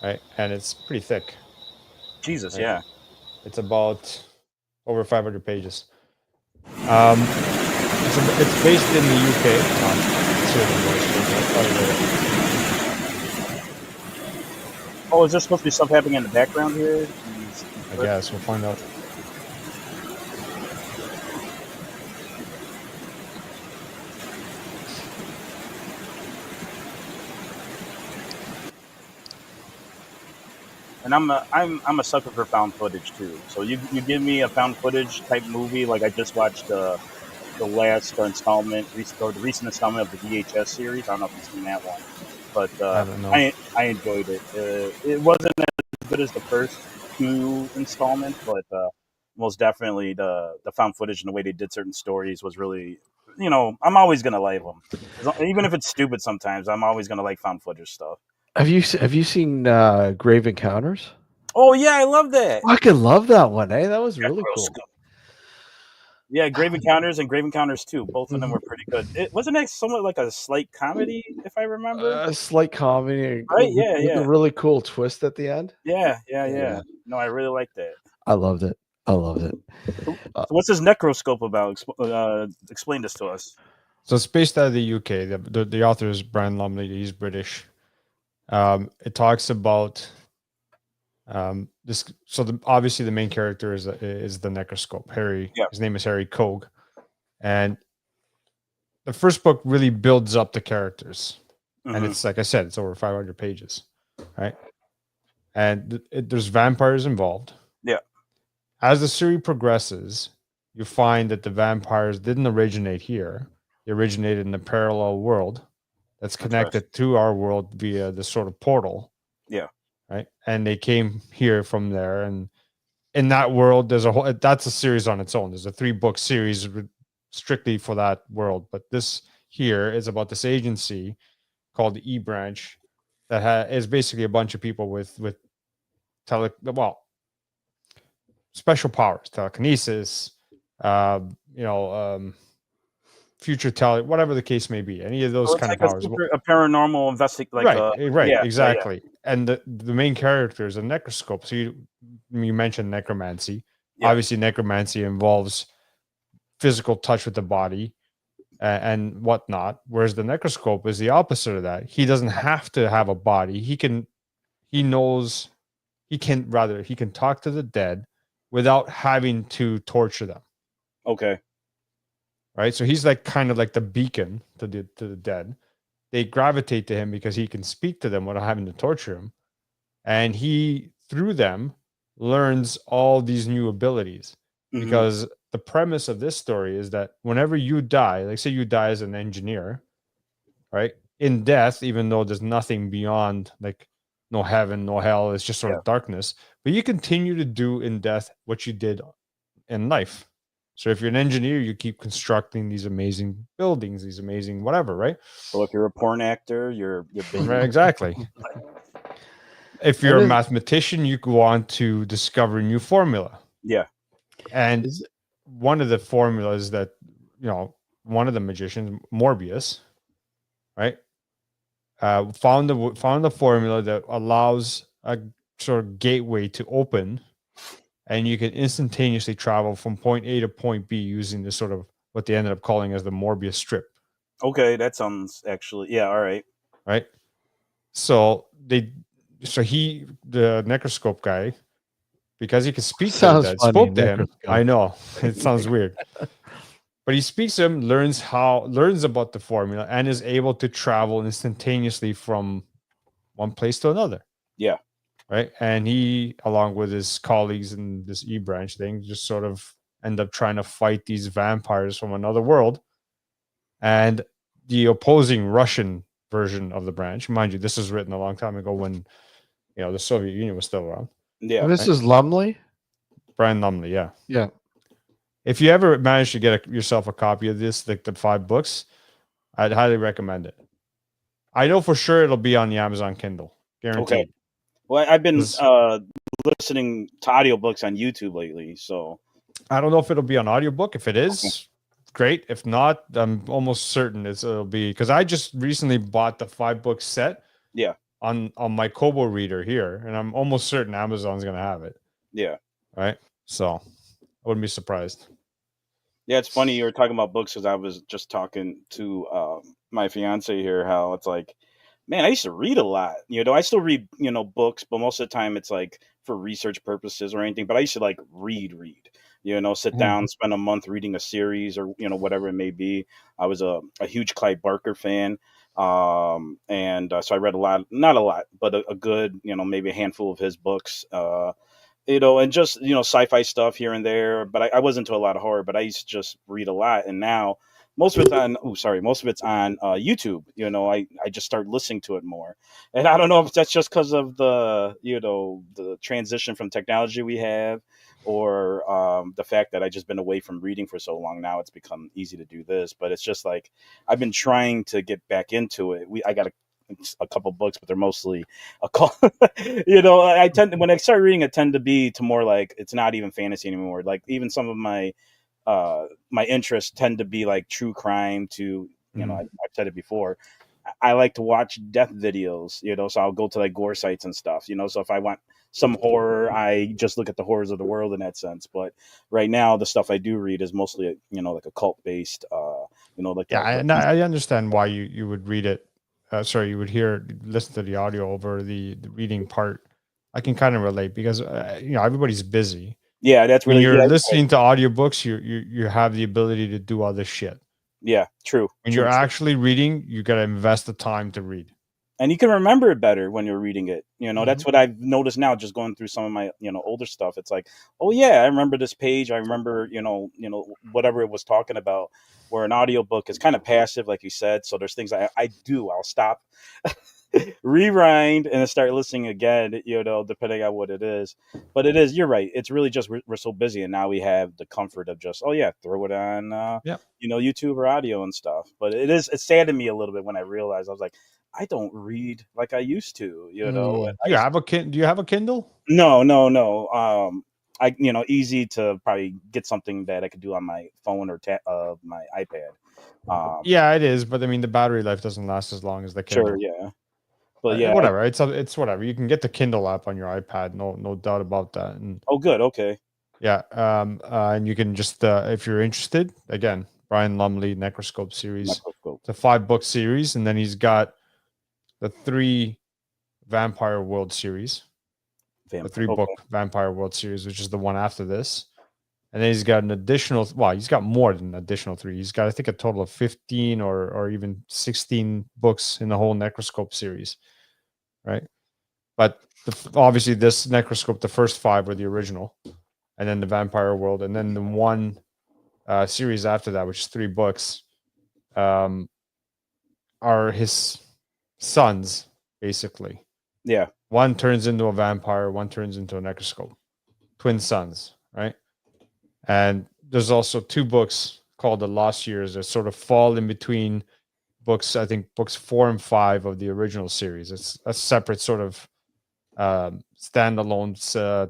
right? And it's pretty thick. Jesus, right? yeah. It's about over 500 pages. It's based in the UK. Oh, is there supposed to be stuff happening in the background here? I guess we'll find out. And I'm a sucker for found footage too. So you give me a found footage type movie, like I just watched the last installment, or the recent installment of the VHS series. I don't know if you've seen that one, but I don't know. I enjoyed it. It wasn't as good as the first 2 installments, but most definitely the found footage and the way they did certain stories was really, I'm always gonna like them, even if it's stupid. Sometimes I'm always gonna like found footage stuff. Have you seen Grave Encounters? Oh yeah, I love that. I fucking love that one. Hey, that was really cool. Yeah, Grave Encounters and Grave Encounters 2. Both of them were pretty good. It wasn't that somewhat like a slight comedy, if I remember. A slight comedy, Right? with a really cool twist at the end. Yeah. No, I really like that. I loved it. So what's this Necroscope about? Explain this to us. So it's based out of the UK. The author is Brian Lumley. He's British. It talks about this. So obviously the main character is the Necroscope. Harry. Yeah. His name is Harry Kogue, and the first book really builds up the characters, and it's like I said, it's over 500 pages, right? And there's vampires involved. Yeah. As the series progresses, you find that the vampires didn't originate here. They originated in a parallel world that's connected to our world via this sort of portal. Yeah. Right. And they came here from there. And in that world, that's a series on its own. There's a 3-book series strictly for that world. But this here is about this agency called the E Branch that is basically a bunch of people with special powers, telekinesis, future tele, whatever the case may be, any of those kind of powers. A paranormal investigation, right, exactly. Yeah. And the main character is a necroscope. So you mentioned necromancy. Yeah. Obviously, necromancy involves physical touch with the body and whatnot, whereas the necroscope is the opposite of that. He doesn't have to have a body. He can talk to the dead without having to torture them. Okay. Right. So he's kind of like the beacon to the dead. They gravitate to him because he can speak to them without having to torture them. And he, through them, learns all these new abilities. Mm-hmm. Because the premise of this story is that whenever you die, like say you die as an engineer, right? In death, even though there's nothing beyond, like no heaven, no hell, it's just sort of darkness. But you continue to do in death what you did in life. So if you're an engineer, you keep constructing these amazing buildings, these amazing whatever, right? So if you're a porn actor, you're right, exactly. If you're a mathematician, you go on to discover a new formula. Yeah. And one of the formulas that, one of the magicians, Morbius, right, found the formula that allows a sort of gateway to open, and you can instantaneously travel from point A to point B using this sort of what they ended up calling as the Morbius strip. Okay, that sounds actually, yeah, all right. Right. So the necroscope guy, because he could speak to him, spoke to him. I know it sounds weird, but he speaks to him, learns about the formula, and is able to travel instantaneously from one place to another. Yeah. Right. And he, along with his colleagues in this E Branch thing, just sort of end up trying to fight these vampires from another world. And the opposing Russian version of the branch, mind you, this was written a long time ago when, the Soviet Union was still around. Yeah. And this is Lumley? Brian Lumley, yeah. Yeah. If you ever manage to get yourself a copy of this, like the 5 books, I'd highly recommend it. I know for sure it'll be on the Amazon Kindle. Guaranteed. Okay. Well, I've been listening to audiobooks on YouTube lately. So I don't know if it'll be on audiobook. If it is, great. If not, I'm almost certain it'll be, because I just recently bought the 5-book set. Yeah. On my Kobo reader here, and I'm almost certain Amazon's gonna have it. Yeah. Right. So I wouldn't be surprised. Yeah, it's funny you were talking about books because I was just talking to my fiance here how it's like, man, I used to read a lot. I still read, books, but most of the time it's like for research purposes or anything. But I used to like read, sit down, spend a month reading a series or, whatever it may be. I was a huge Clive Barker fan. And so I read a lot, not a lot, but a good, maybe a handful of his books. And just sci-fi stuff here and there, but I wasn't into a lot of horror, but I used to just read a lot. And now most of it's on YouTube. I just start listening to it more, and I don't know if that's just because of the the transition from technology we have, or the fact that I just been away from reading for so long. Now it's become easy to do this, but it's just like I've been trying to get back into it. I got a couple books, but they're mostly I tend, when I start reading, it tend to be to more like, it's not even fantasy anymore. Like even some of my my interests tend to be like true crime to, I've said it before. I like to watch death videos, so I'll go to like gore sites and stuff, so if I want some horror, I just look at the horrors of the world in that sense. But right now the stuff I do read is mostly, like occult based, I understand why you would read it. You would listen to the audio over the reading part. I can kind of relate because everybody's busy. Yeah, that's really. When you're listening to audiobooks, you have the ability to do other shit. Yeah, true. When you're actually reading, you got to invest the time to read. And you can remember it better when you're reading it. That's what I've noticed now, just going through some of my, older stuff. It's like, oh yeah, I remember this page. I remember, whatever it was talking about. Where an audiobook is kind of passive, like you said. So there's things I do. I'll stop, rewind, and then start listening again, depending on what it is. But it is, you're right. It's really just, we're so busy. And now we have the comfort of just, oh yeah, throw it on, YouTube or audio and stuff. But it saddened me a little bit when I realized, I was like, I don't read like I used to, Do you have a Do you have a Kindle? No. Easy to probably get something that I could do on my phone or my iPad. Yeah, it is. But I mean, the battery life doesn't last as long as the Kindle. Sure, yeah. But yeah, whatever. It's whatever. You can get the Kindle app on your iPad. No doubt about that. And, oh, good. Okay. Yeah. And you can just, if you're interested, again, Brian Lumley Necroscope series. It's a 5-book series, and then he's got the 3 Vampire World series. The 3-book Vampire World series, which is the one after this. And then he's got an additional, he's got more than an additional 3. He's got, I think, a total of 15 or even 16 books in the whole Necroscope series, right? But obviously this Necroscope, the first 5 were the original, and then the Vampire World, and then the one series after that, which is 3 books, are his sons, basically. Yeah. One turns into a vampire, one turns into a Necroscope. Twin sons, right? And there's also 2 books called The Lost Years that sort of fall in between books, I think books 4 and 5 of the original series. It's a separate sort of standalone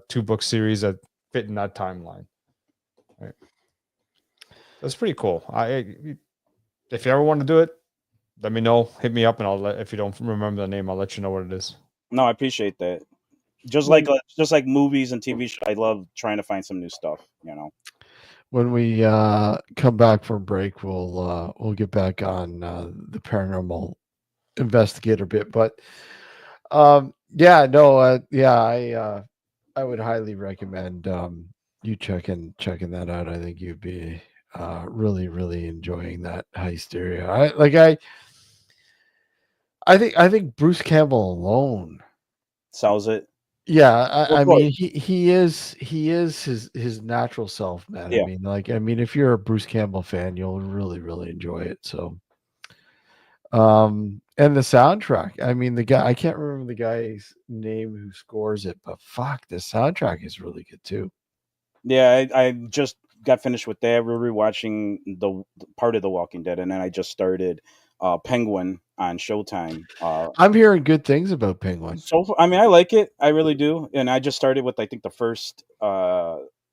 2-book series that fit in that timeline. Right. That's pretty cool. If you ever want to do it, let me know. Hit me up, and if you don't remember the name, I'll let you know what it is. No, I appreciate that. Just like movies and TV shows, I love trying to find some new stuff. When we come back from break, we'll get back on the Paranormal Investigator bit. But I would highly recommend you checking that out. I think you'd be really, really enjoying that heist area. I think Bruce Campbell alone sells it. Yeah, I mean he is his natural self, man. Yeah. I mean if you're a Bruce Campbell fan, you'll really, really enjoy it. So and the soundtrack. I mean the guy, I can't remember the guy's name who scores it, but fuck, the soundtrack is really good too. Yeah, I just got finished with that. We're rewatching the part of The Walking Dead, and then I just started Penguin on Showtime. I'm hearing good things about Penguin. So I mean, I like it. I really do. And I just started with I think the first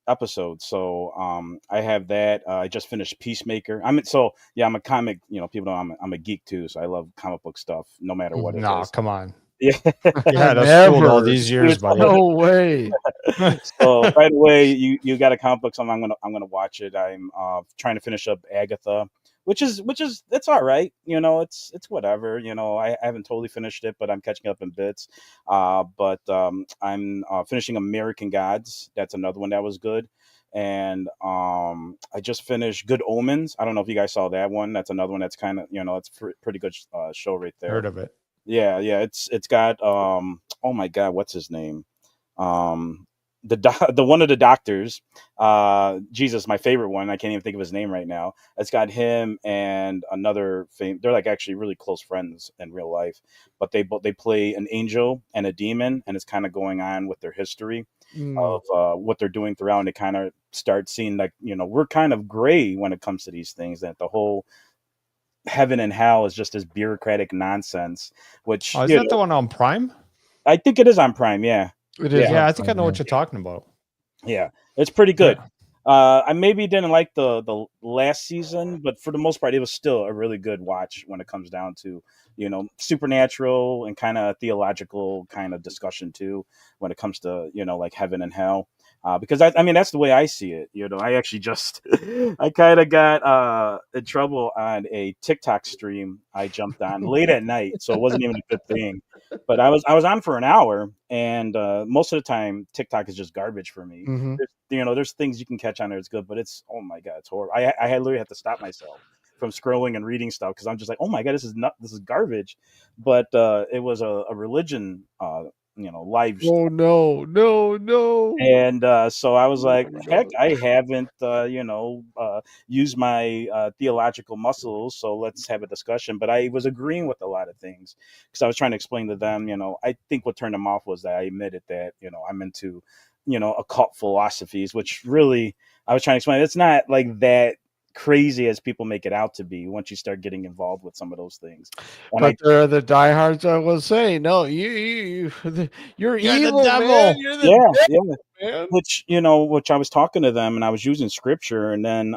episode. So I have that. I just finished Peacemaker. I'm a comic. People know I'm a geek too. So I love comic book stuff, no matter what it Nah, is. come on. Yeah. You had us fooled all Never. these years, It's buddy. No way. So right away, you got a comic book, so I'm gonna watch it. I'm trying to finish up Agatha, which is it's all right. It's whatever. I haven't totally finished it, but I'm catching up in bits. But I'm finishing American Gods. That's another one that was good. And I just finished Good Omens. I don't know if you guys saw that one. That's another one that's kind of it's pretty good show right there. Heard of it. Yeah, yeah. It's got oh my god, what's his name? Um the one of the doctors, Jesus, my favorite one. I can't even think of his name right now. It's got him and another they're like actually really close friends in real life, but they play an angel and a demon, and it's kind of going on with their history of what they're doing throughout, and they kind of start seeing like we're kind of gray when it comes to these things, that the whole heaven and hell is just this bureaucratic nonsense, which Oh, is that the one on Prime? I think it is on Prime. Yeah, It Yeah. is. Yeah, on I think I Prime, know yeah. what you're talking about. yeah, it's pretty good. Yeah. I maybe didn't like the last season, but for the most part, it was still a really good watch when it comes down to supernatural and kind of theological kind of discussion too, when it comes to like heaven and hell. Because I mean that's the way I see it. I actually just I kind of got in trouble on a TikTok stream I jumped on late at night, so it wasn't even a good thing. But I was on for an hour, and most of the time TikTok is just garbage for me. Mhm. There's things you can catch on there. It's good, but it's oh my god, it's horrible. I literally had to stop myself from scrolling and reading stuff because I'm just like, oh my god, this is garbage. But it was a religion, live Oh no, no, no. and so I was like, heck, no. I haven't, used my theological muscles, so let's have a discussion. But I was agreeing with a lot of things because I was trying to explain to them, I think what turned them off was that I admitted that, I'm into, occult philosophies, which really I was trying to explain. It's not like that crazy as people make it out to be once you start getting involved with some of those things. And But there are the diehards that will say, "No, you're evil, devil. man. You're the yeah, devil, yeah. man." Which I was talking to them and I was using scripture, and then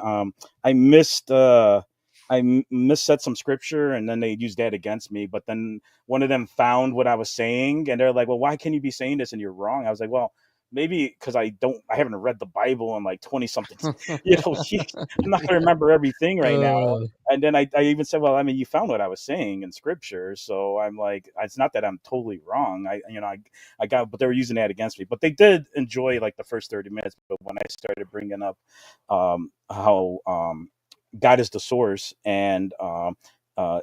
I missed missaid some scripture, and then they used that against me. But then one of them found what I was saying, and they're like, well, why can you be saying this and you're wrong? I was like, well, maybe because I haven't read the Bible in like 20 something I'm not gonna remember everything right now. And then I even said, well, I mean, you found what I was saying in scripture, so I'm like, it's not that I'm totally wrong. I got, but they were using that against me. But they did enjoy like the first 30 minutes. But when I started bringing up how God is the source, and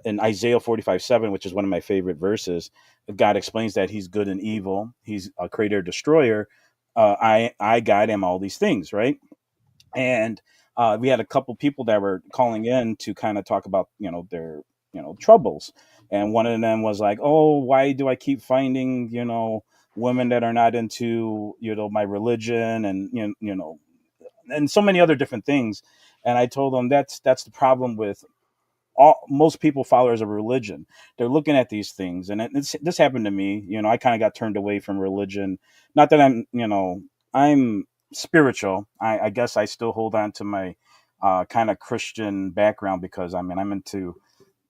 in Isaiah 45:7, which is one of my favorite verses, God explains that He's good and evil. He's a creator, destroyer. I, God, am all these things, right? And we had a couple people that were calling in to kind of talk about their troubles, and one of them was like, oh, why do I keep finding women that are not into my religion, and and so many other different things. And I told them that's the problem with most people followers of religion. They're looking at these things, and this happened to me. I kind of got turned away from religion. Not that I'm spiritual. I guess I still hold on to my kind of Christian background, because I mean I'm into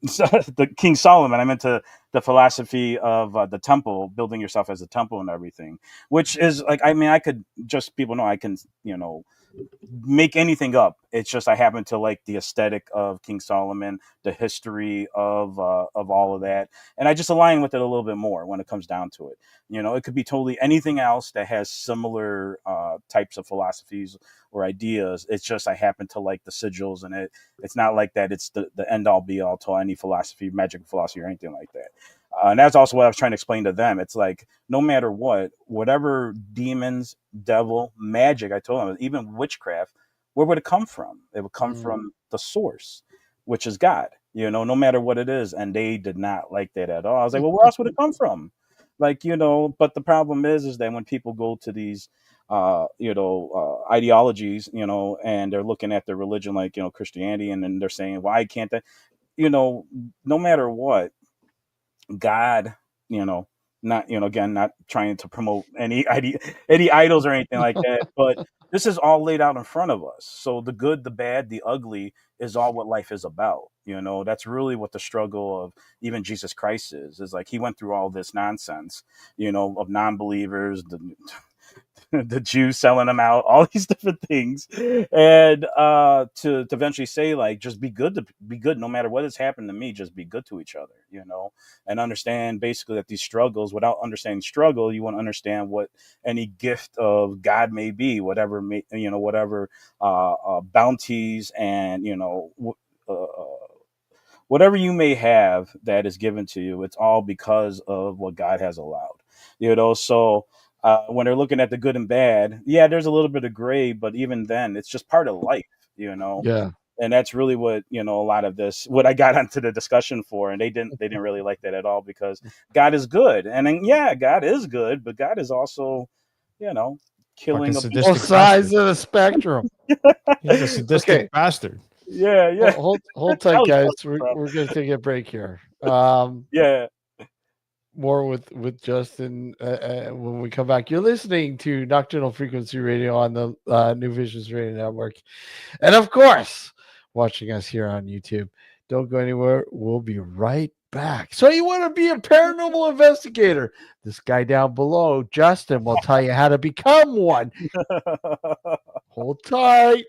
the King Solomon. I'm into the philosophy of the temple, building yourself as a temple and everything, which is like, I mean, I could just, people know I can make anything up. It's just I happen to like the aesthetic of King Solomon, the history of all of that, and I just align with it a little bit more when it comes down to it. It could be totally anything else that has similar types of philosophies or ideas. It's just I happen to like the sigils, and it's not like that. It's the end all be all to any philosophy, magic philosophy, or anything like that. And that's also what I was trying to explain to them. It's like, no matter whatever demons, devil, magic, I told them, even witchcraft, where would it come from? It would come from the source, which is God, no matter what it is. And they did not like that at all. I was like, well, where else would it come from? Like, but the problem is that when people go to these, ideologies, and they're looking at their religion, like, Christianity, and then they're saying, why can't that? no matter what, God, not, again, not trying to promote any idols or anything like that, but this is all laid out in front of us. So the good, the bad, the ugly is all what life is about. That's really what the struggle of even Jesus Christ is like, he went through all this nonsense, of non-believers, the Jews selling them out, all these different things, and to eventually say, like, just be good no matter what has happened to me. Just be good to each other, and understand basically that these struggles. Without understanding struggle, you won't understand what any gift of God may be, whatever whatever bounties and whatever you may have that is given to you. It's all because of what God has allowed, So when they're looking at the good and bad, yeah, there's a little bit of gray, but even then, it's just part of life, Yeah. And that's really what a lot of this, what I got onto the discussion for, and they didn't really like that at all, because God is good, and then, yeah, God is good, but God is also, killing Fucking Both sadistic sides bastard. of the spectrum. He's a sadistic Okay. bastard. Yeah. Hold tight, guys. We're gonna take a break here. Yeah. More with Justin when we come back. You're listening to Nocturnal Frequency Radio on the New Visions Radio Network, and of course, watching us here on YouTube. Don't go anywhere. We'll be right back. So you want to be a paranormal investigator? This guy down below, Justin, will tell you how to become one. Hold tight.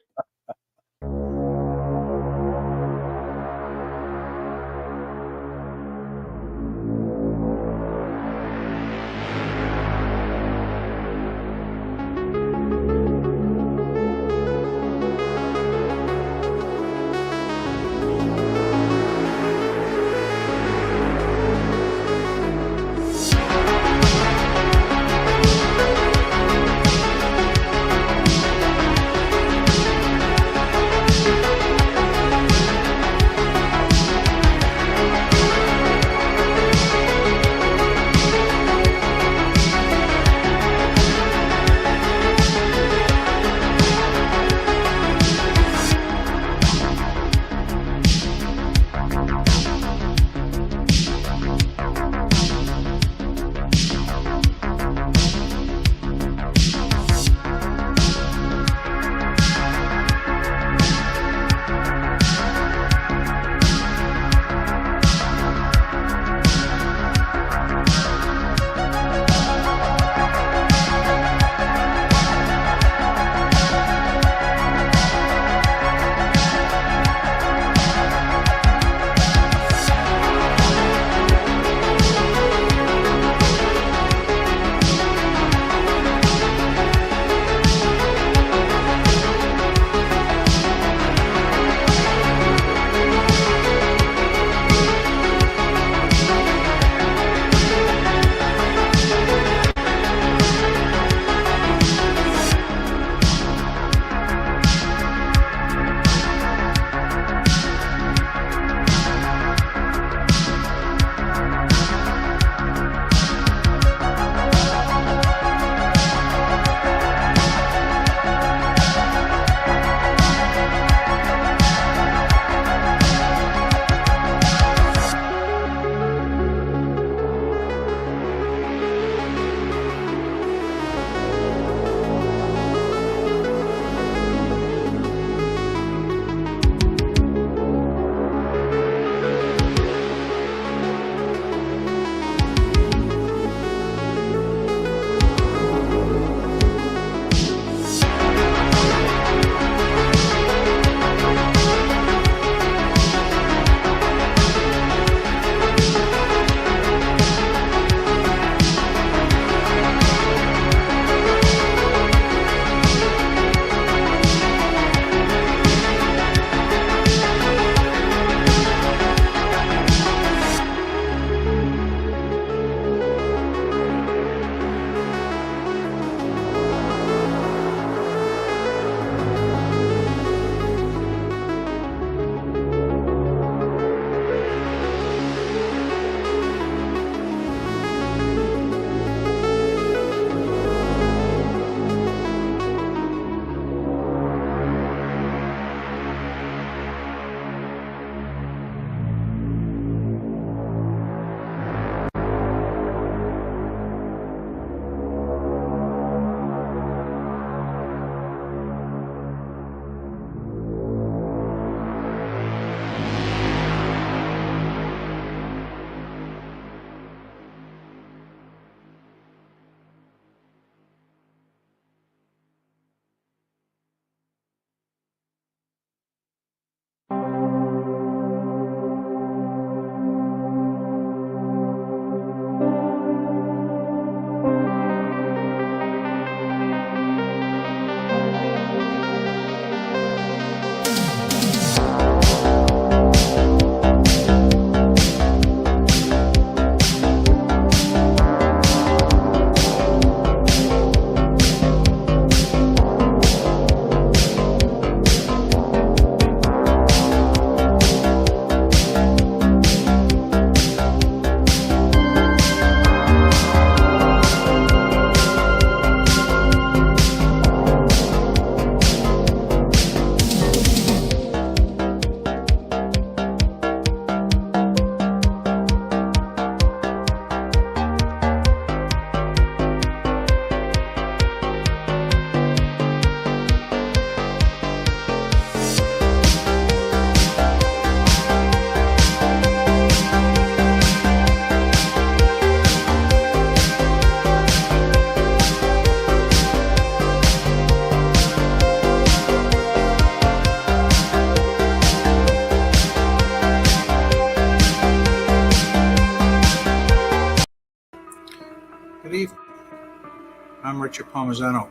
I'm Richard Palmisano,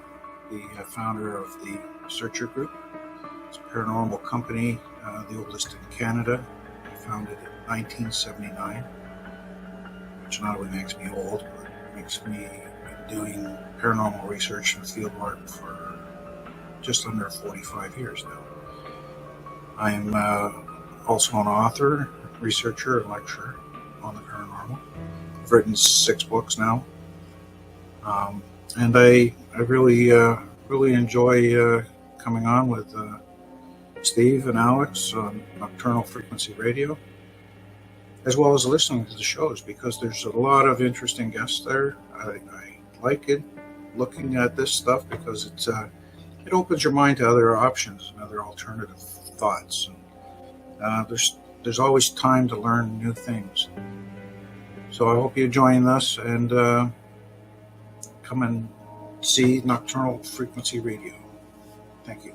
the founder of the Searcher Group. It's a paranormal company, the oldest in Canada. I founded it in 1979, which not only makes me old, but makes me doing paranormal research and field work for just under 45 years now. I'm also an author, researcher, and lecturer on the paranormal. I've written 6 books now. And I really enjoy coming on with Steve and Alex on Nocturnal Frequency Radio, as well as listening to the shows, because there's a lot of interesting guests there. I like it, looking at this stuff, because it opens your mind to other options and other alternative thoughts. There's always time to learn new things. So I hope you join us and come and see Nocturnal Frequency Radio. Thank you.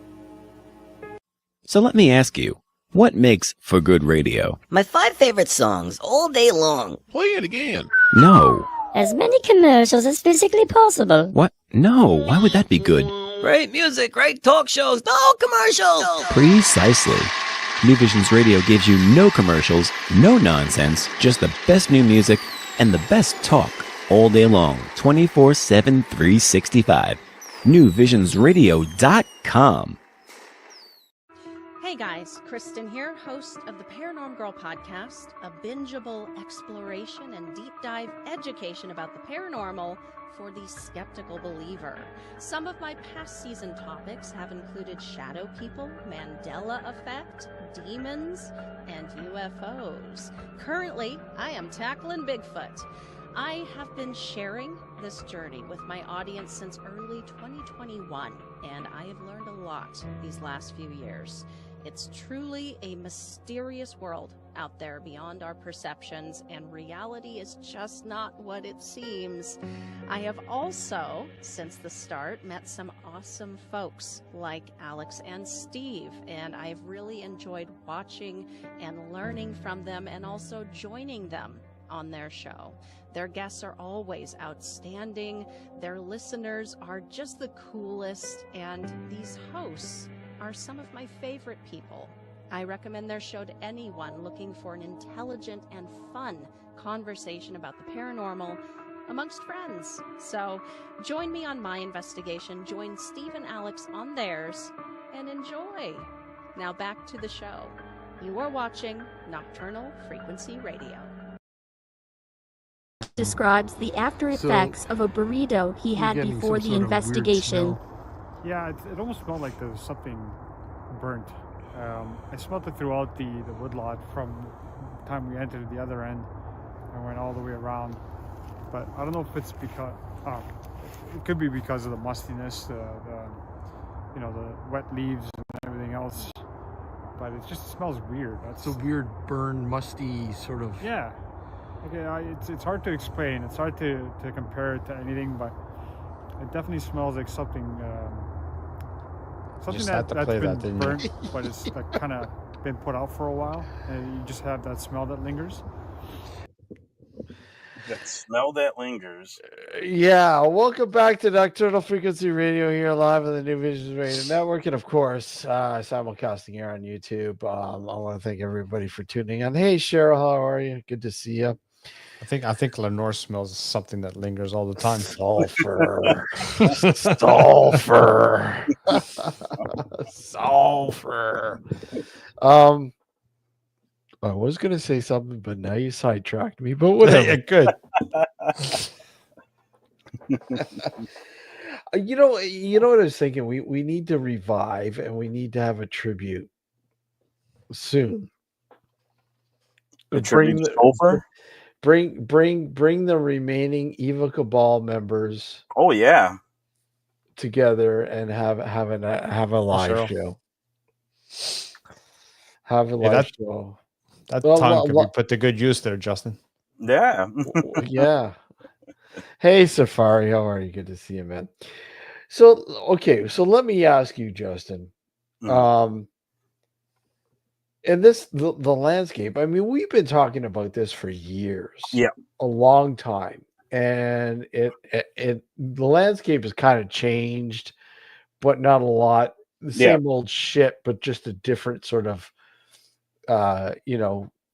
So let me ask you, what makes for good radio? My 5 favorite songs all day long. Play it again. No. As many commercials as physically possible. What? No, why would that be good? Great music, great talk shows, no commercials! Precisely. New Visions Radio gives you no commercials, no nonsense, just the best new music and the best talk all day long, 24/7, 365. NewVisionsRadio.com. Hey guys, Kristen here, host of the Paranormal Girl podcast, a bingeable exploration and deep dive education about the paranormal for the skeptical believer. Some of my past season topics have included shadow people, Mandela effect, demons, and UFOs. Currently, I am tackling Bigfoot. I have been sharing this journey with my audience since early 2021, and I have learned a lot these last few years. It's truly a mysterious world out there beyond our perceptions, and reality is just not what it seems. I have also, since the start, met some awesome folks like Alex and Steve, and I've really enjoyed watching and learning from them and also joining them on their show. Their guests are always outstanding, their listeners are just the coolest, and these hosts are some of my favorite people. I recommend their show to anyone looking for an intelligent and fun conversation about the paranormal amongst friends. So join me on my investigation, join Steve and Alex on theirs, and enjoy. Now back to the show. You are watching Nocturnal Frequency Radio. Describes the after effects of a burrito he had before the investigation. Yeah, it almost smelled like there was something burnt. I smelled it throughout the woodlot from the time we entered the other end and went all the way around. But I don't know if it's because, it could be because of the mustiness, the wet leaves and everything else. But it just smells weird. It's a weird, burn, musty sort of. Yeah. Okay, it's hard to explain. It's hard to compare it to anything, but it definitely smells like something that's been burnt, but it's like kind of been put out for a while, and you just have that smell that lingers. That smell that lingers. Yeah, welcome back to Nocturnal Frequency Radio here live on the New Visions Radio Network, and of course, simulcasting here on YouTube. I want to thank everybody for tuning in. Hey, Cheryl, how are you? Good to see you. I think Lenore smells something that lingers all the time. Sulfur. Sulfur. Sulfur. I was gonna say something, but now you sidetracked me. But whatever. Yeah, good. You know what I was thinking? We need to revive, and we need to have a tribute soon. Bring over. Bring the remaining Eva Cabal members. Oh yeah, together and have a live show. Have a live show. That time could be put to good use there, Justin. Yeah. Yeah. Hey, Safari, how are you? Good to see you, man. So, okay, so let me ask you, Justin. And the landscape, I mean, we've been talking about this for years. Yeah. A long time. and the landscape has kind of changed, but not a lot. The same old shit, but just a different sort of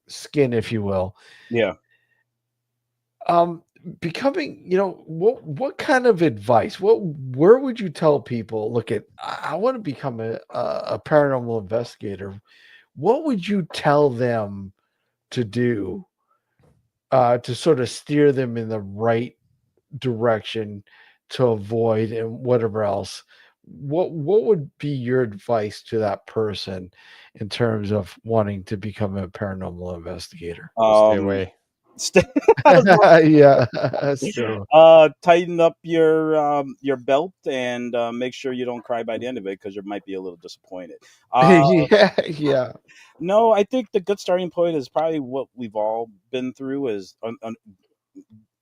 skin, if you will. Yeah. Becoming, what kind of advice, where would you tell people, look, I want to become a paranormal investigator? What would you tell them to do to sort of steer them in the right direction to avoid and whatever else? What would be your advice to that person in terms of wanting to become a paranormal investigator? Stay away. Yeah. So Tighten up your belt and make sure you don't cry by the end of it, because you might be a little disappointed. yeah. No, I think the good starting point is probably what we've all been through is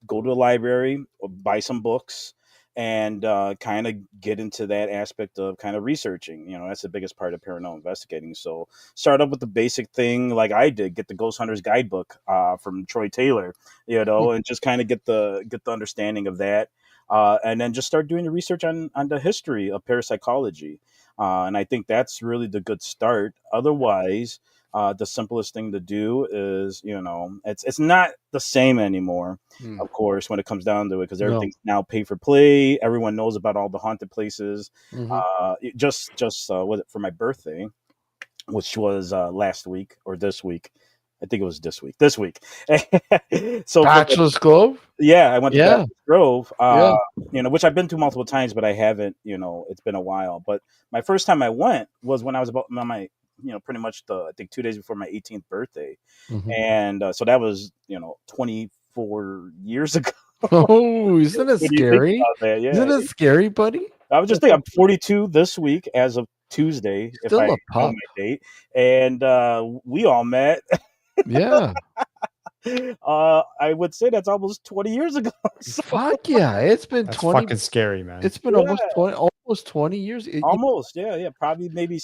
go to a library or buy some books and kind of get into that aspect of kind of researching. That's the biggest part of paranormal investigating. So start up with the basic thing like I did, get the Ghost Hunter's Guidebook from Troy Taylor, and just kind of get the understanding of that. And then just start doing the research on the history of parapsychology. And I think that's really the good start. Otherwise, the simplest thing to do is, it's not the same anymore, of course, when it comes down to it, because everything's now pay for play. Everyone knows about all the haunted places. Just was it for my birthday, which was last week or this week? I think it was this week. So Bachelor's Grove. Yeah, I went to Bachelor's Grove. Yeah. Which I've been to multiple times, but I haven't. It's been a while. But my first time I went was when I was about my pretty much I think 2 days before my 18th birthday, and so that was 24 years ago. Oh, isn't it scary? That? Yeah. Isn't it scary, buddy? I was just thinking, I'm 42 this week as of Tuesday, Still if I a pup. know my date, and we all met. Yeah. I would say that's almost 20 years ago. So. Fuck yeah. It's been That's 20. fucking scary, man. It's been almost 20 years. Almost, yeah. Probably maybe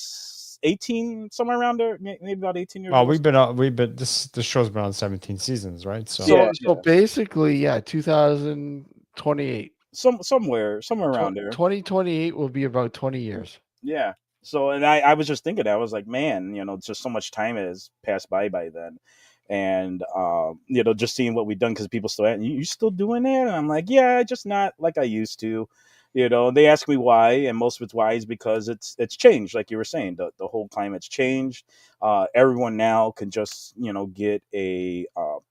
18, somewhere around there. Maybe about 18 years. Well, we've been this show's been on 17 seasons, right? So basically, 2028. Somewhere around there. 2028 will be about 20 years. Yeah. So, and I was just thinking, I was like, man, just so much time has passed by then. And, just seeing what we've done, because people still, you still doing that? And I'm like, yeah, just not like I used to. They ask me why, and most of it's why is because it's changed. Like you were saying, the whole climate's changed. Everyone now can just, get a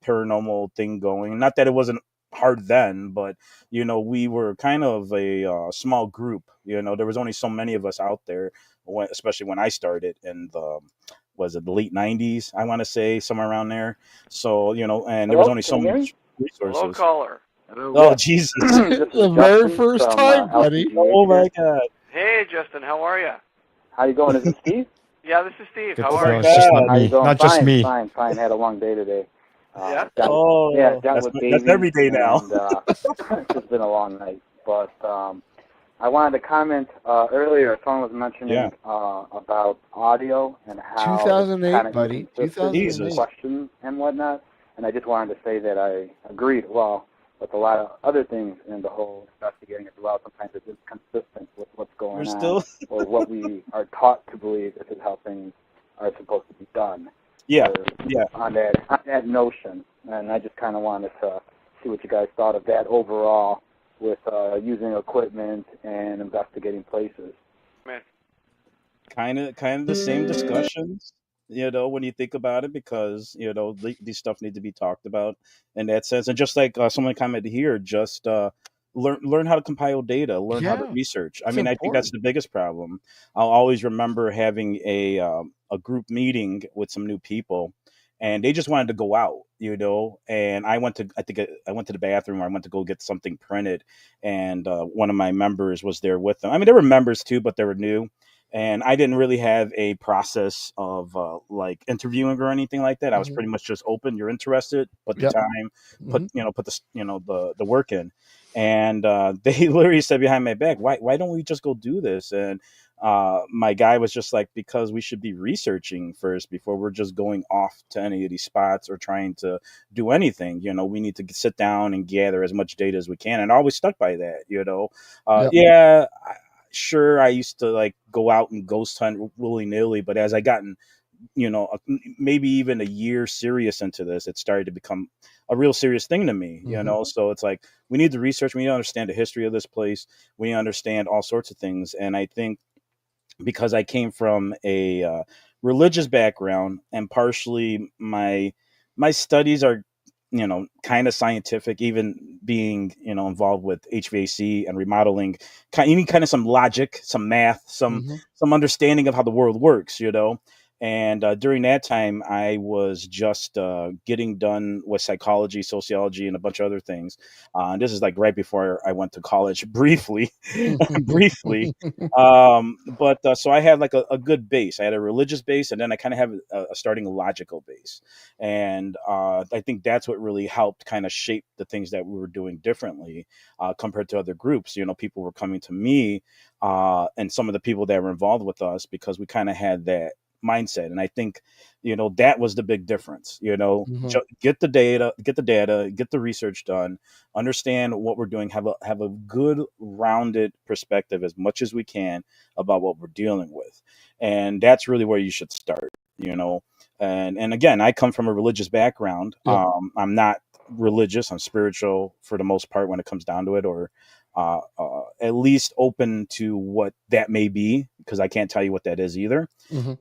paranormal thing going. Not that it wasn't hard then, but, we were kind of a small group. There was only so many of us out there, especially when I started in the, was it the late 90s, I want to say, somewhere around there. So, and there was only so much resources. Hello, caller. Oh, Jesus. The very first time, buddy. Oh, my God. Hey, Justin, how are you? How you going? Is it Steve? Yeah, this is Steve. Good How are you? It's just not How you me. going? Not just Fine, me. Fine. Had a long day today. Yeah? Dealt that's with babies, every day now. And, it's been a long night. But I wanted to comment earlier. Someone was mentioning about audio and how 2008, buddy. 2008. Questions and whatnot. And I just wanted to say that I agreed. Well, with a lot of other things in the whole investigating as well. Sometimes it's inconsistent with what's going on, or what we are taught to believe this is how things are supposed to be done. On that notion, and I just kind of wanted to see what you guys thought of that overall with using equipment and investigating places. Kind of the same discussions, when you think about it, because these stuff need to be talked about in that sense. And just like someone commented here, just learn how to compile data, learn how to research. I mean, I think that's the biggest problem. I'll always remember having a group meeting with some new people, and they just wanted to go out, and I went to the bathroom, or I went to go get something printed, and one of my members was there with them. I mean, there were members too, but they were new. And I didn't really have a process of like interviewing or anything like that. I was pretty much just open. You're interested, put the time, put the work in. And they literally said behind my back, why don't we just go do this? And my guy was just like, because we should be researching first before we're just going off to any of these spots or trying to do anything. We need to sit down and gather as much data as we can. And I always stuck by that. Yeah, sure, I used to like go out and ghost hunt willy nilly, but as I gotten maybe even a year serious into this, it started to become a real serious thing to me. So it's like, we need the research, we need to understand the history of this place, we need to understand all sorts of things. And I think because I came from a religious background, and partially my studies are kind of scientific, even being involved with HVAC and remodeling. You need kind of some logic, some math, some understanding of how the world works. And during that time, I was just getting done with psychology, sociology, and a bunch of other things. And this is like right before I went to college, briefly. But so I had like a good base. I had a religious base, and then I kind of have a starting logical base. And I think that's what really helped kind of shape the things that we were doing differently compared to other groups. People were coming to me and some of the people that were involved with us because we kind of had that mindset. And I think that was the big difference. Get the data, get the research done, understand what we're doing, have a good rounded perspective as much as we can about what we're dealing with. And that's really where you should start. And again, I come from a religious background. I'm not religious, I'm spiritual for the most part when it comes down to it, or at least open to what that may be, because I can't tell you what that is either.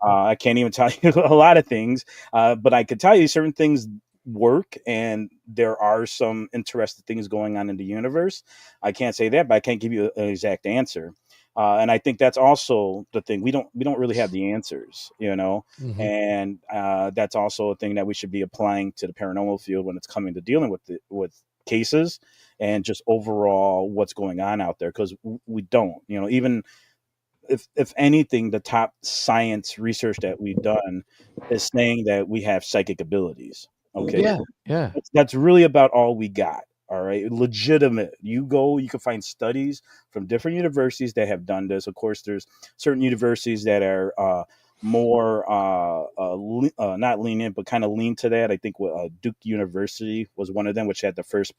I can't even tell you a lot of things, but I could tell you certain things work, and there are some interesting things going on in the universe. I can't say that, but I can't give you an exact answer. And I think that's also the thing. We don't really have the answers, and that's also a thing that we should be applying to the paranormal field when it's coming to dealing with cases and just overall what's going on out there, because we don't, even if anything, the top science research that we've done is saying that we have psychic abilities. Okay. Yeah. That's really about all we got. All right. Legitimate. You can find studies from different universities that have done this. Of course, there's certain universities that are more not lenient, but kind of lean to that. I think Duke University was one of them, which had the first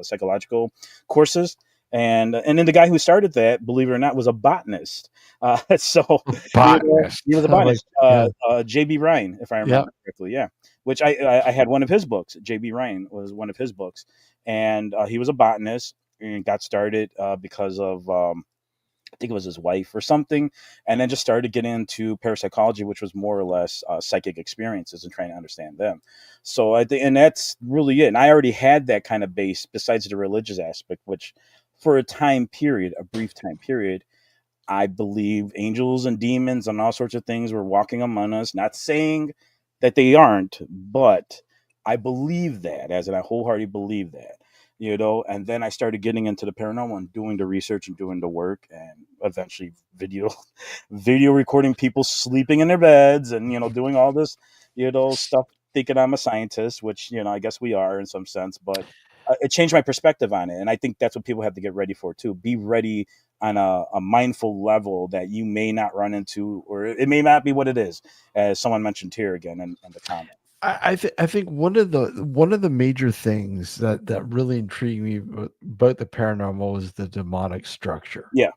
psychological courses. And then the guy who started that, believe it or not, was a botanist. Botanist. He was a botanist. J.B. Ryan, if I remember correctly. Yeah. Which I had one of his books. J.B. Ryan was one of his books. And he was a botanist and got started because of I think it was his wife or something, and then just started to get into parapsychology, which was more or less psychic experiences and trying to understand them. So I think, and that's really it. And I already had that kind of base besides the religious aspect, which for a brief time period, I believe angels and demons and all sorts of things were walking among us. Not saying that they aren't, but I believe that, as in I wholeheartedly believe that. And then I started getting into the paranormal and doing the research and doing the work, and eventually video recording people sleeping in their beds and, doing all this, stuff, thinking I'm a scientist, which, I guess we are in some sense, but it changed my perspective on it. And I think that's what people have to get ready for too. Be ready on a mindful level that you may not run into, or it may not be what it is, as someone mentioned here again in the comment. I think one of the major things that really intrigued me about the paranormal is the demonic structure. Yeah.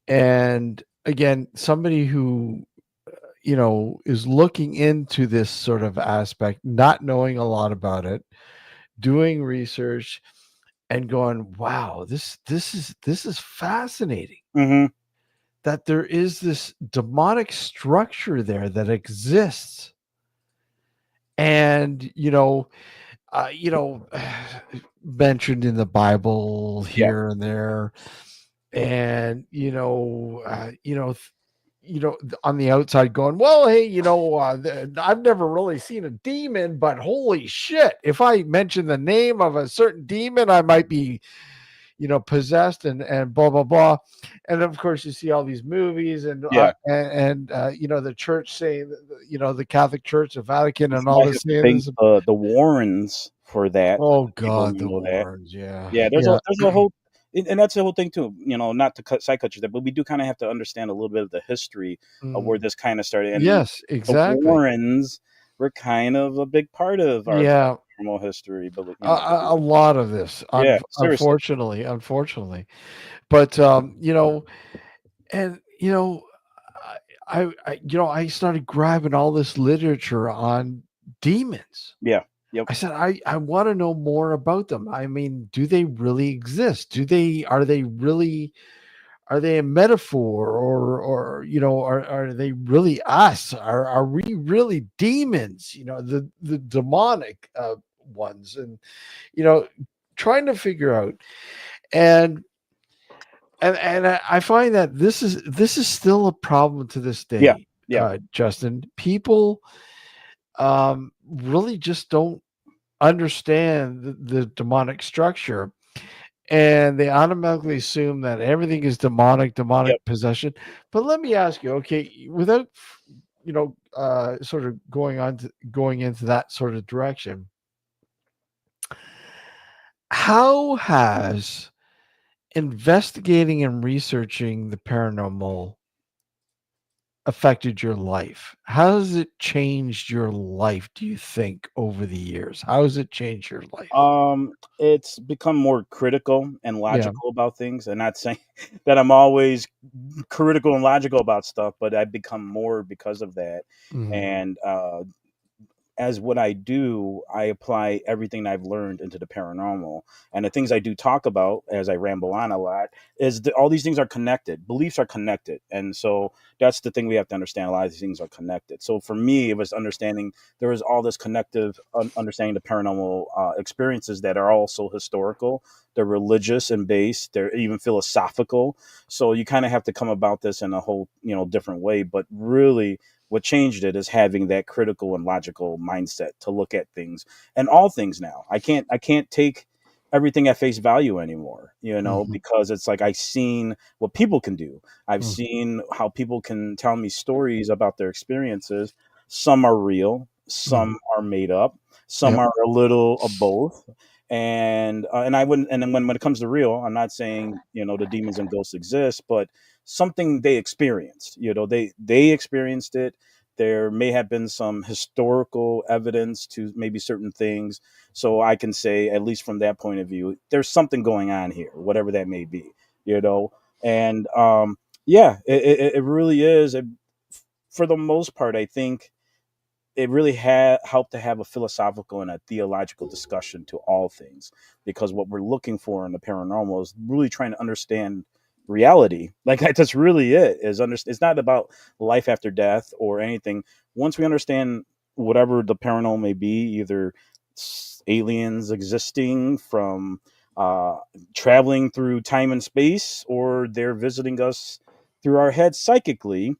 And again, somebody who is looking into this sort of aspect, not knowing a lot about it, doing research, and going, "Wow, this is fascinating." That there is this demonic structure there that exists. And mentioned in the Bible here and there, and on the outside going, well, hey, I've never really seen a demon, but holy shit, if I mention the name of a certain demon, I might be possessed and blah blah blah. And of course you see all these movies and the church saying, the Catholic Church, the Vatican, and all this. The Warrens for that. Oh God, the Warrens. Yeah. There's a whole and that's the whole thing too. Not to cut you there, but we do kind of have to understand a little bit of the history of where this kind of started. And Yes, the exactly. Warrens were kind of a big part of our Yeah. paranormal history, but A lot of this, yeah, seriously. unfortunately. But and I started grabbing all this literature on demons. Yeah. Yep. I said, I want to know more about them. I mean, do they really exist? Are they a metaphor, or are they really us? Are we really demons? The demonic ones, and trying to figure out. And I find that this is still a problem to this Yeah. day, Yeah. Justin. People really just don't understand the demonic structure, and they automatically assume that everything is demonic Yep. possession. But let me ask you, okay, without sort of going into that sort of direction, how has investigating and researching the paranormal affected your life? How has it changed your life, do you think, over the years? How has it changed your life? It's become more critical and Yeah. logical about things, and not saying that I'm always critical and logical about stuff, but I've become more because of that. Mhm. And as what I do, I apply everything I've learned into the paranormal. And the things I do talk about, as I ramble on a lot, is that all these things are connected. Beliefs are connected. And so that's the thing we have to understand. A lot of these things are connected. So for me, it was understanding there was all this connective understanding the paranormal experiences that are also historical. They're religious and based. They're even philosophical. So you kind of have to come about this in a whole, different way. But really, what changed it is having that critical and logical mindset to look at things and all things now. I can't take everything at face value anymore, Mhm. because it's like I've seen what people can do. I've Mm. seen how people can tell me stories about their experiences. Some are real, Mhm. some are made up, some Yep. are a little of both. And I wouldn't, and then when it comes to real, I'm not saying, the demons and ghosts exist, but something they experienced, they experienced it. There may have been some historical evidence to maybe certain things, so I can say, at least from that point of view, there's something going on here, whatever that may be, and yeah, it really is. For the most part, I think it really helped to have a philosophical and a theological discussion to all things, because what we're looking for in the paranormal is really trying to understand reality. Like, that's really it. It's not about life after death or anything. Once we understand whatever the paranormal may be, either aliens existing from uh, traveling through time and space, or they're visiting us through our heads psychically,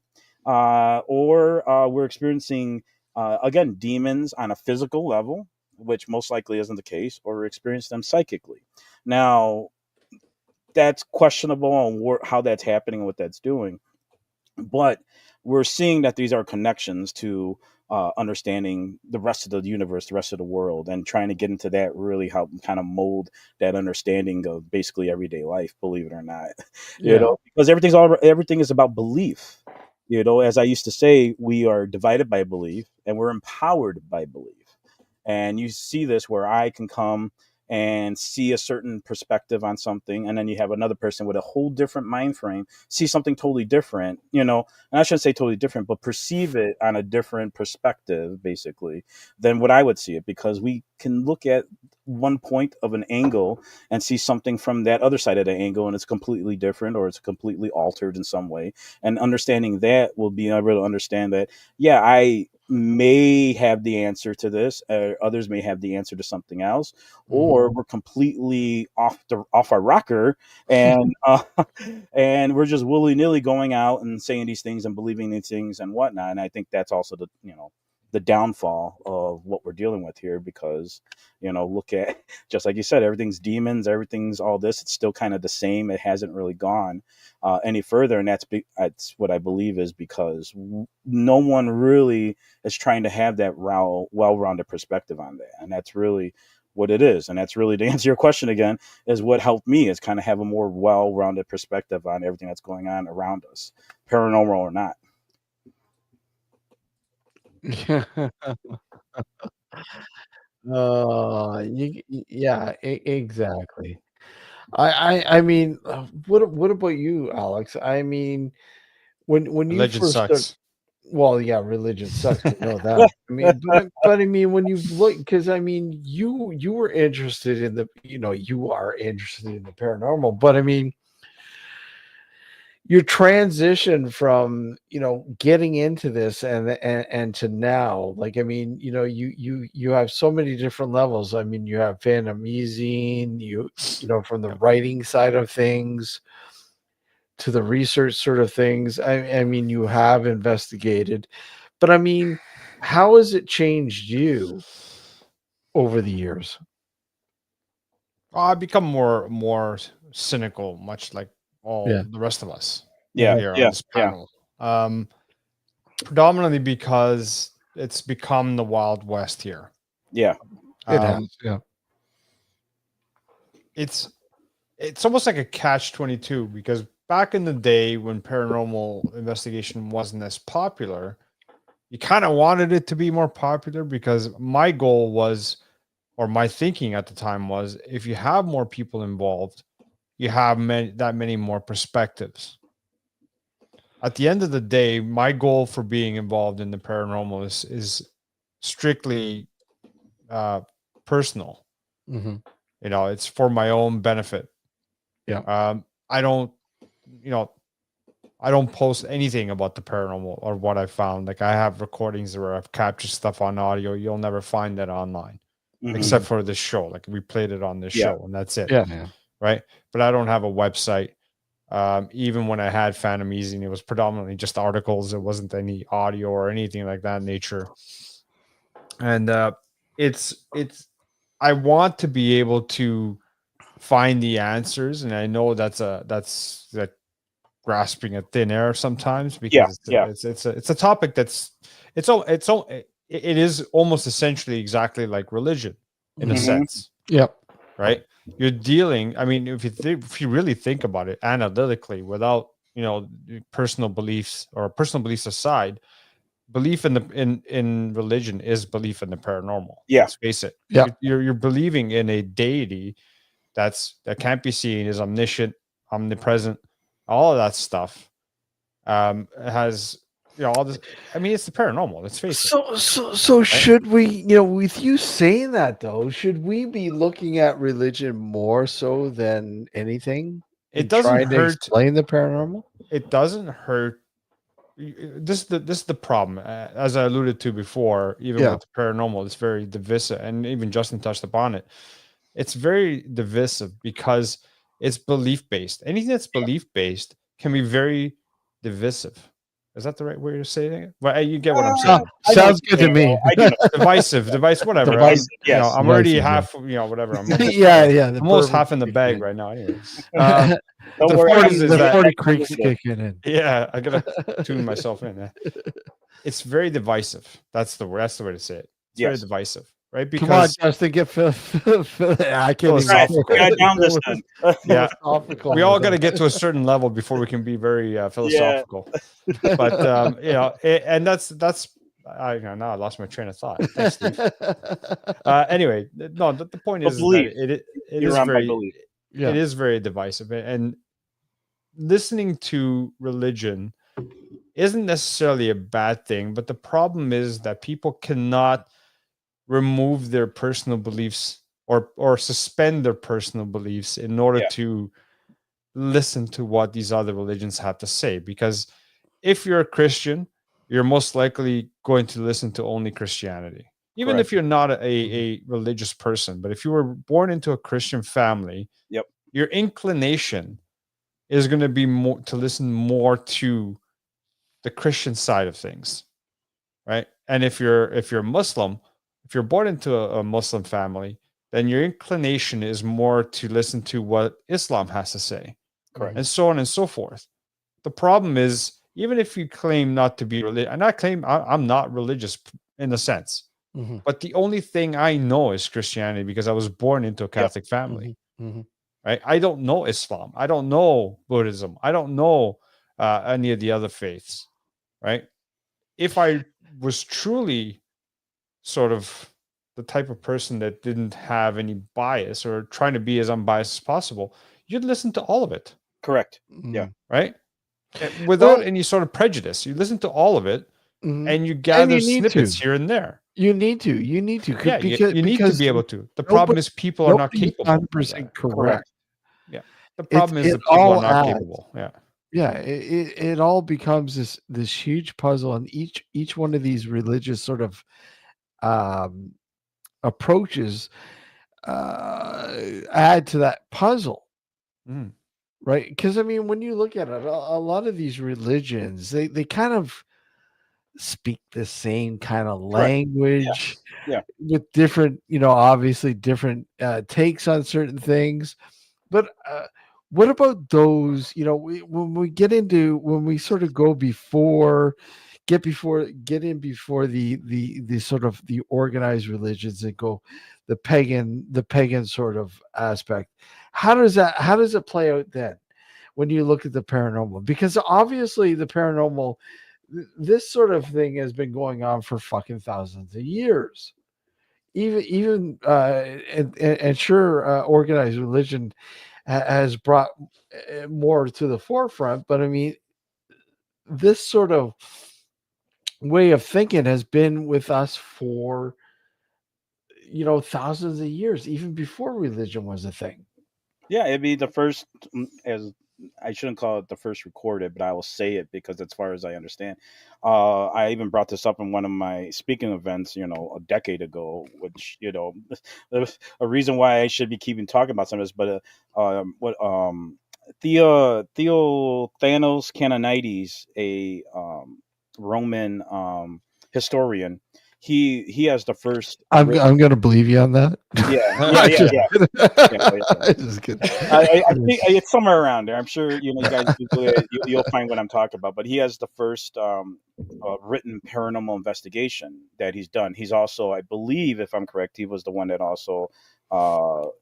or we're experiencing again, demons on a physical level, which most likely isn't the case, or experience them psychically. Now, that's questionable on how that's happening and what that's doing, but we're seeing that these are connections to understanding the rest of the universe, the rest of the world, and trying to get into that really help kind of mold that understanding of basically everyday life. Believe it or not, Yeah. because everything is about belief. As I used to say, we are divided by belief and we're empowered by belief. And you see this where I can come and see a certain perspective on something, and then you have another person with a whole different mind frame see something totally different, and I shouldn't say totally different, but perceive it on a different perspective, basically, than what I would see it, because we can look at one point of an angle and see something from that other side of the angle, and it's completely different, or it's completely altered in some way. And understanding that will be able to understand that, yeah, I may have the answer to this, others may have the answer to something else, Mhm. or we're completely off our rocker, and and we're just willy-nilly going out and saying these things and believing these things and whatnot. And I think that's also the downfall of what we're dealing with here, because look at, just like you said, everything's demons, everything's all this. It's still kind of the same. It hasn't really gone any further, and that's what I believe is because no one really is trying to have that well-rounded perspective on that, and that's really what it is. And that's really, to answer your question again, is what helped me is kind of have a more well-rounded perspective on everything that's going on around us, paranormal or not. Exactly. I mean, what about you, Alex? I mean, when you Religion first start, sucks. well, yeah, religion sucks. We know that. I mean, but I mean, when you've looked, because I mean, you were interested in the, you are interested in the paranormal, but I mean, your transition from getting into this and to now, like, I mean, you have so many different levels. I mean, you have fanamazing, from the writing side of things to the research sort of things. I mean, you have investigated, but I mean, how has it changed you over the years? I become more cynical, much like all Yeah. the rest of us Yeah, here on yeah, this yeah. panel. Predominantly because it's become the Wild West here. Yeah. It has, yeah. It's almost like a catch-22, because back in the day when paranormal investigation wasn't as popular, you kind of wanted it to be more popular, because my goal was, or my thinking at the time was, if you have more people involved, you have that many more perspectives. At the end of the day, my goal for being involved in the paranormal is strictly personal. Mm-hmm. It's for my own benefit. Yeah. I don't post anything about the paranormal or what I found. Like, I have recordings where I've captured stuff on audio. You'll never find that online, except for this show. Like, we played it on this show, and that's it. Yeah. Right. But I don't have a website. Even when I had fanamazing, it was predominantly just articles. It wasn't any audio or anything like that nature. And I want to be able to find the answers, and I know that's like grasping at thin air sometimes, because it's a topic that's it is almost essentially exactly like religion in a sense. Yep. Right. You're dealing, I mean, if you really think about it analytically, without personal beliefs aside, belief in religion is belief in the paranormal. Yeah. Let's face it. Yeah. You're believing in a deity that can't be seen, is omniscient, omnipresent, all of that stuff. Has all this. I mean, it's the paranormal. Let's face it. So right? Should we, with you saying that though, should we be looking at religion more so than anything? It doesn't hurt to explain the paranormal. It doesn't hurt. This is the problem, as I alluded to before. Even with the paranormal, it's very divisive, and even Justin touched upon it. It's very divisive because it's belief based. Anything that's belief based can be very divisive. Is that the right way to say it? Well, you get what I'm saying. Sounds good to me. Divisive, whatever. Divisive, yes. I'm already half, whatever. I'm almost, I'm almost half in the bag right now. Anyway, the 40 creeks kicking in. Yeah, I gotta tune myself in. It's very divisive. That's the way to say it. It's very divisive. Right? Because come on, Justin, get I can't even. Yeah, we all got to get to a certain level before we can be very philosophical. Yeah. But and that's I lost my train of thought. Thanks, Steve. Anyway, no, the point is that it is very divisive, and listening to religion isn't necessarily a bad thing. But the problem is that people cannot remove their personal beliefs or suspend their personal beliefs in order to listen to what these other religions have to say. Because if you're a Christian, you're most likely going to listen to only Christianity. Even if you're not a religious person, but if you were born into a Christian family, your inclination is going to be more to listen more to the Christian side of things, right? And if you're Muslim, if you're born into a Muslim family, then your inclination is more to listen to what Islam has to say, and so on and so forth. The problem is, even if you claim not to be religious, and I claim I'm not religious in a sense, But the only thing I know is Christianity because I was born into a Catholic family. Right? I don't know Islam. I don't know Buddhism. I don't know any of the other faiths. Right? If I was truly sort of the type of person that didn't have any bias or trying to be as unbiased as possible, you'd listen to all of it. Correct. Yeah. Right? Without any sort of prejudice. You listen to all of it and you gather snippets here and there. You need to. Yeah, you need to be able to. The problem is people are not capable. 100% correct. Yeah. The problem is that people are not capable. Yeah. Yeah, it all becomes this huge puzzle, and each one of these religious sort of approaches add to that puzzle, right? Because I mean, when you look at it, a lot of these religions they kind of speak the same kind of language, with different, obviously different takes on certain things, but what about those, when we sort of get in before the sort of the organized religions and go the pagan sort of aspect? How does it play out then when you look at the paranormal? Because obviously the paranormal, this sort of thing has been going on for fucking thousands of years. Even and sure, organized religion has brought more to the forefront, but I mean, this sort of way of thinking has been with us for thousands of years, even before religion was a thing. Yeah, it'd be the first, as I shouldn't call it the first recorded, but I will say it because, as far as I understand, I even brought this up in one of my speaking events, a decade ago. Which there's a reason why I should be keeping talking about some of this. But Theophanos Canonides, a Roman historian, he has the first. I'm gonna believe you on that. Yeah. Just kidding. I think it's somewhere around there. I'm sure you guys Google it, you'll find what I'm talking about. But he has the first written paranormal investigation that he's done. He's also, I believe, if I'm correct, he was the one that also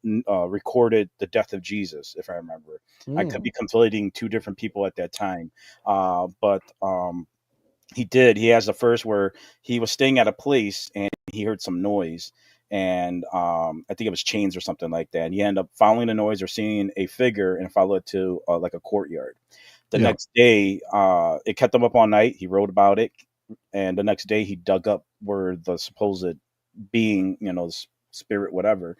recorded the death of Jesus, if I remember. I could be conflating two different people at that time, but he has the first where he was staying at a place and he heard some noise, and I think it was chains or something like that, and he ended up following the noise or seeing a figure and followed it to like a courtyard. The next day, it kept him up all night. He wrote about it, and the next day he dug up where the supposed being, spirit, whatever,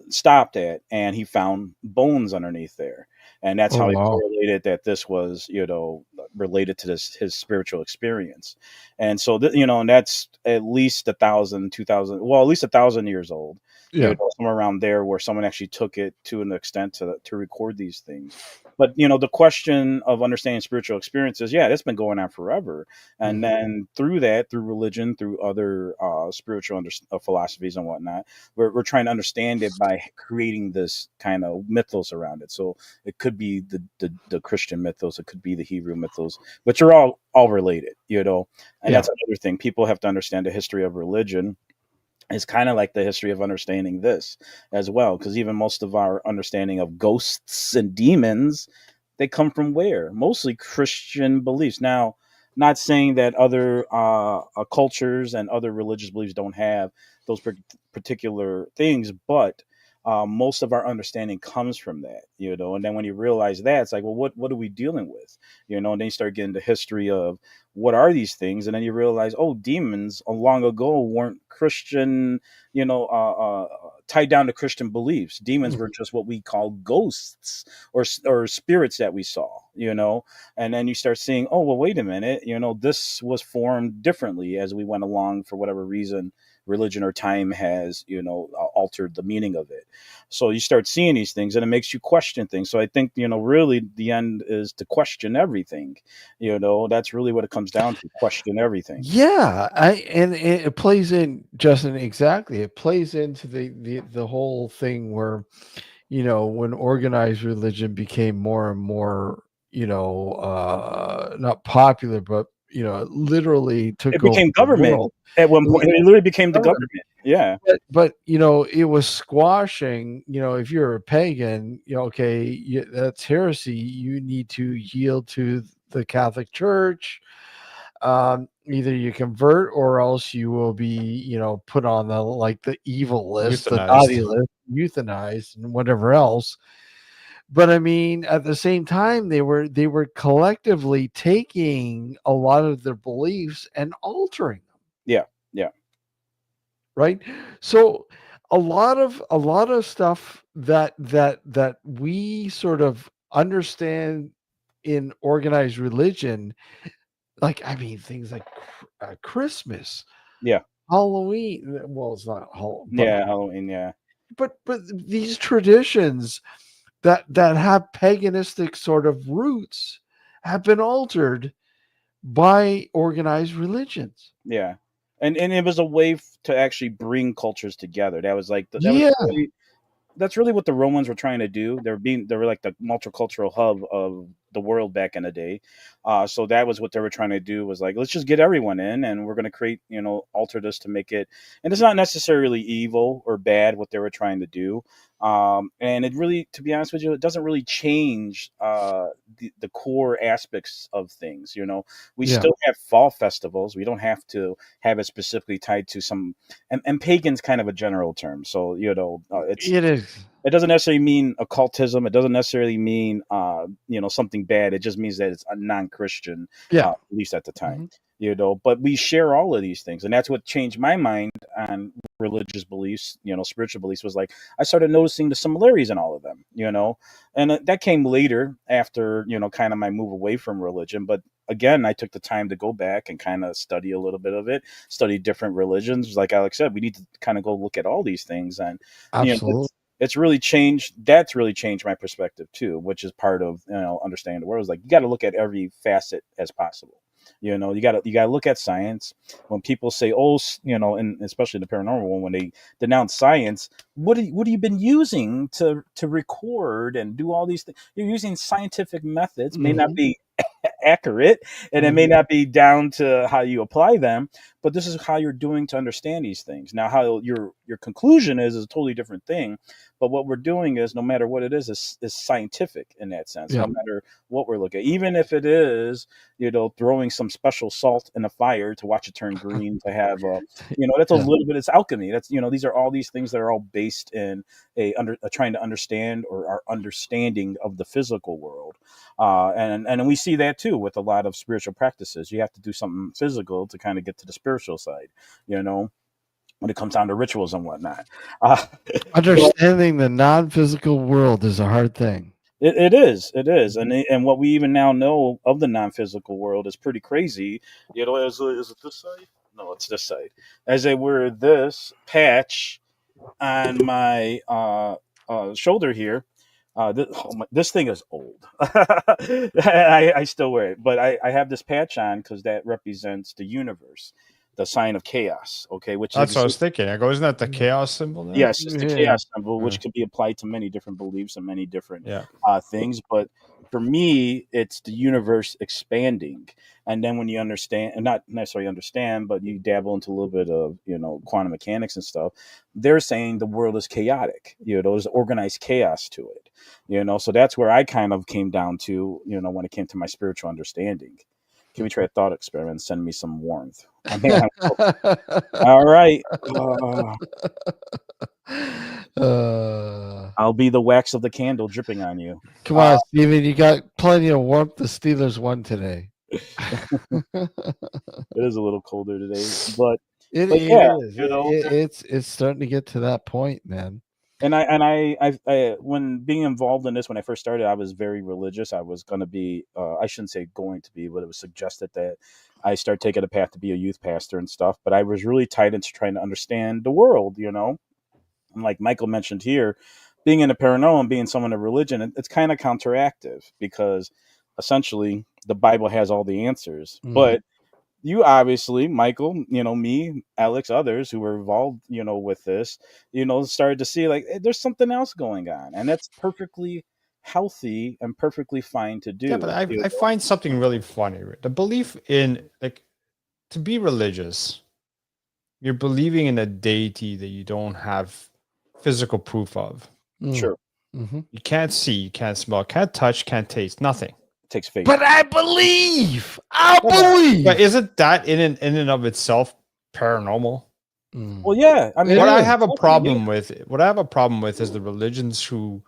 stopped at, and he found bones underneath there. And that's how he correlated that this was, related to his spiritual experience. And so, and that's at least 1,000, 2,000, well, at least 1,000 years old. Somewhere around there, where someone actually took it to an extent to record these things. But the question of understanding spiritual experiences, that's been going on forever. And then through religion, through other spiritual philosophies and whatnot, we're trying to understand it by creating this kind of mythos around it. So it could be the Christian mythos, it could be the Hebrew mythos, which are all related, and that's another thing. People have to understand the history of religion. It's kind of like the history of understanding this as well, because even most of our understanding of ghosts and demons, they come from where? Mostly Christian beliefs. Now, not saying that other cultures and other religious beliefs don't have those particular things, but most of our understanding comes from that, and then when you realize that, it's like, well, what are we dealing with, and then you start getting the history of what are these things, and then you realize, oh, demons long ago weren't Christian, tied down to Christian beliefs. Demons were just what we call ghosts or spirits that we saw, and then you start seeing, oh, well, wait a minute, this was formed differently as we went along for whatever reason religion or time has, altered the meaning of it. So you start seeing these things and it makes you question things. So I think, really the end is to question everything. That's really what it comes down to, question everything. Yeah. And it plays in, Justin, exactly. It plays into the whole thing where, when organized religion became more and more, not popular, but literally took It over became the government world. at one point. It literally became the government. Yeah. But it was squashing. If you're a pagan, okay, that's heresy. You need to yield to the Catholic Church. Either you convert or else you will be, put on the evil list, the naughty list, euthanized, and whatever else. But I mean, at the same time, they were collectively taking a lot of their beliefs and altering them. Yeah. Right. So a lot of stuff that we sort of understand in organized religion, I mean, things like Christmas, Yeah. Halloween. Well, it's not Halloween. Yeah. But these traditions that have paganistic sort of roots have been altered by organized religions. Yeah. And it was a way to actually bring cultures together. That was that's really what the Romans were trying to do. They were like the multicultural hub of the world back in the day. So that was what they were trying to do, was like, let's just get everyone in, and we're going to create, alter this to make it. And it's not necessarily evil or bad what they were trying to do. And it really, to be honest with you, it doesn't really change the core aspects of things. We still have fall festivals. We don't have to have it specifically tied to some, and pagan's kind of a general term. So, It is. it doesn't necessarily mean occultism. It doesn't necessarily mean, something bad. It just means that it's a non-Christian, at least at the time, but we share all of these things. And that's what changed my mind on religious beliefs, spiritual beliefs, was like, I started noticing the similarities in all of them, and that came later after, kind of my move away from religion. But again, I took the time to go back and kind of study a little bit of it, study different religions. Like Alex said, we need to kind of go look at all these things. And absolutely, it's really changed. That's really changed my perspective too, which is part of, understanding the world. Is like, you got to look at every facet as possible. You got to look at science. When people say, oh, and especially the paranormal one, when they denounce science, what have you been using to record and do all these things? You're using scientific methods, may not be accurate, and it may not be down to how you apply them, but this is how you're doing to understand these things. Now, how your conclusion is a totally different thing, but what we're doing is, no matter what it is scientific in that sense. No matter what we're looking at, even if it is, throwing some special salt in a fire to watch it turn green, to have that's a little bit, it's alchemy. That's, these are all these things that are all based in trying to understand, or our understanding of the physical world. And we see that too with a lot of spiritual practices. You have to do something physical to kind of get to the spiritual side, when it comes down to rituals and whatnot. Understanding the non-physical world is a hard thing. It is, and what we even now know of the non-physical world is pretty crazy. Is it this side? No, it's this side. As I wear this patch on my shoulder here. This thing is old. I still wear it, but I have this patch on because that represents the universe, the sign of chaos. Okay, which that's what I was thinking. I go, isn't that the chaos symbol now? Yes, it's the chaos symbol, which can be applied to many different beliefs and many different things. But for me, it's the universe expanding. And then when you understand, and not necessarily understand, but you dabble into a little bit of, quantum mechanics and stuff, they're saying the world is chaotic. There's organized chaos to it. So that's where I kind of came down to, when it came to my spiritual understanding. Can we try a thought experiment and send me some warmth? All right. I'll be the wax of the candle dripping on you. Come on, Steven. You got plenty of warmth. The Steelers won today. It is a little colder today, but it is. It's starting to get to that point, man. And I when being involved in this, when I first started, I was very religious. I was going to be, I shouldn't say going to be, but it was suggested that I start taking a path to be a youth pastor and stuff. But I was really tied into trying to understand the world, And like Michael mentioned here, being in the paranormal and being someone of religion, it's kind of counteractive, because essentially the Bible has all the answers. But you obviously, Michael, me, Alex, others who were involved, with this, started to see like, hey, there's something else going on. And that's perfectly healthy and perfectly fine to do. Yeah, but I find something really funny. The belief in, like, to be religious, you're believing in a deity that you don't have physical proof of. Sure. Mm-hmm. You can't see, you can't smell, can't touch, can't taste, nothing. It takes faith. But I believe. I believe. But isn't that in and of itself paranormal? Well, yeah. I mean, what I have a problem with is the religions who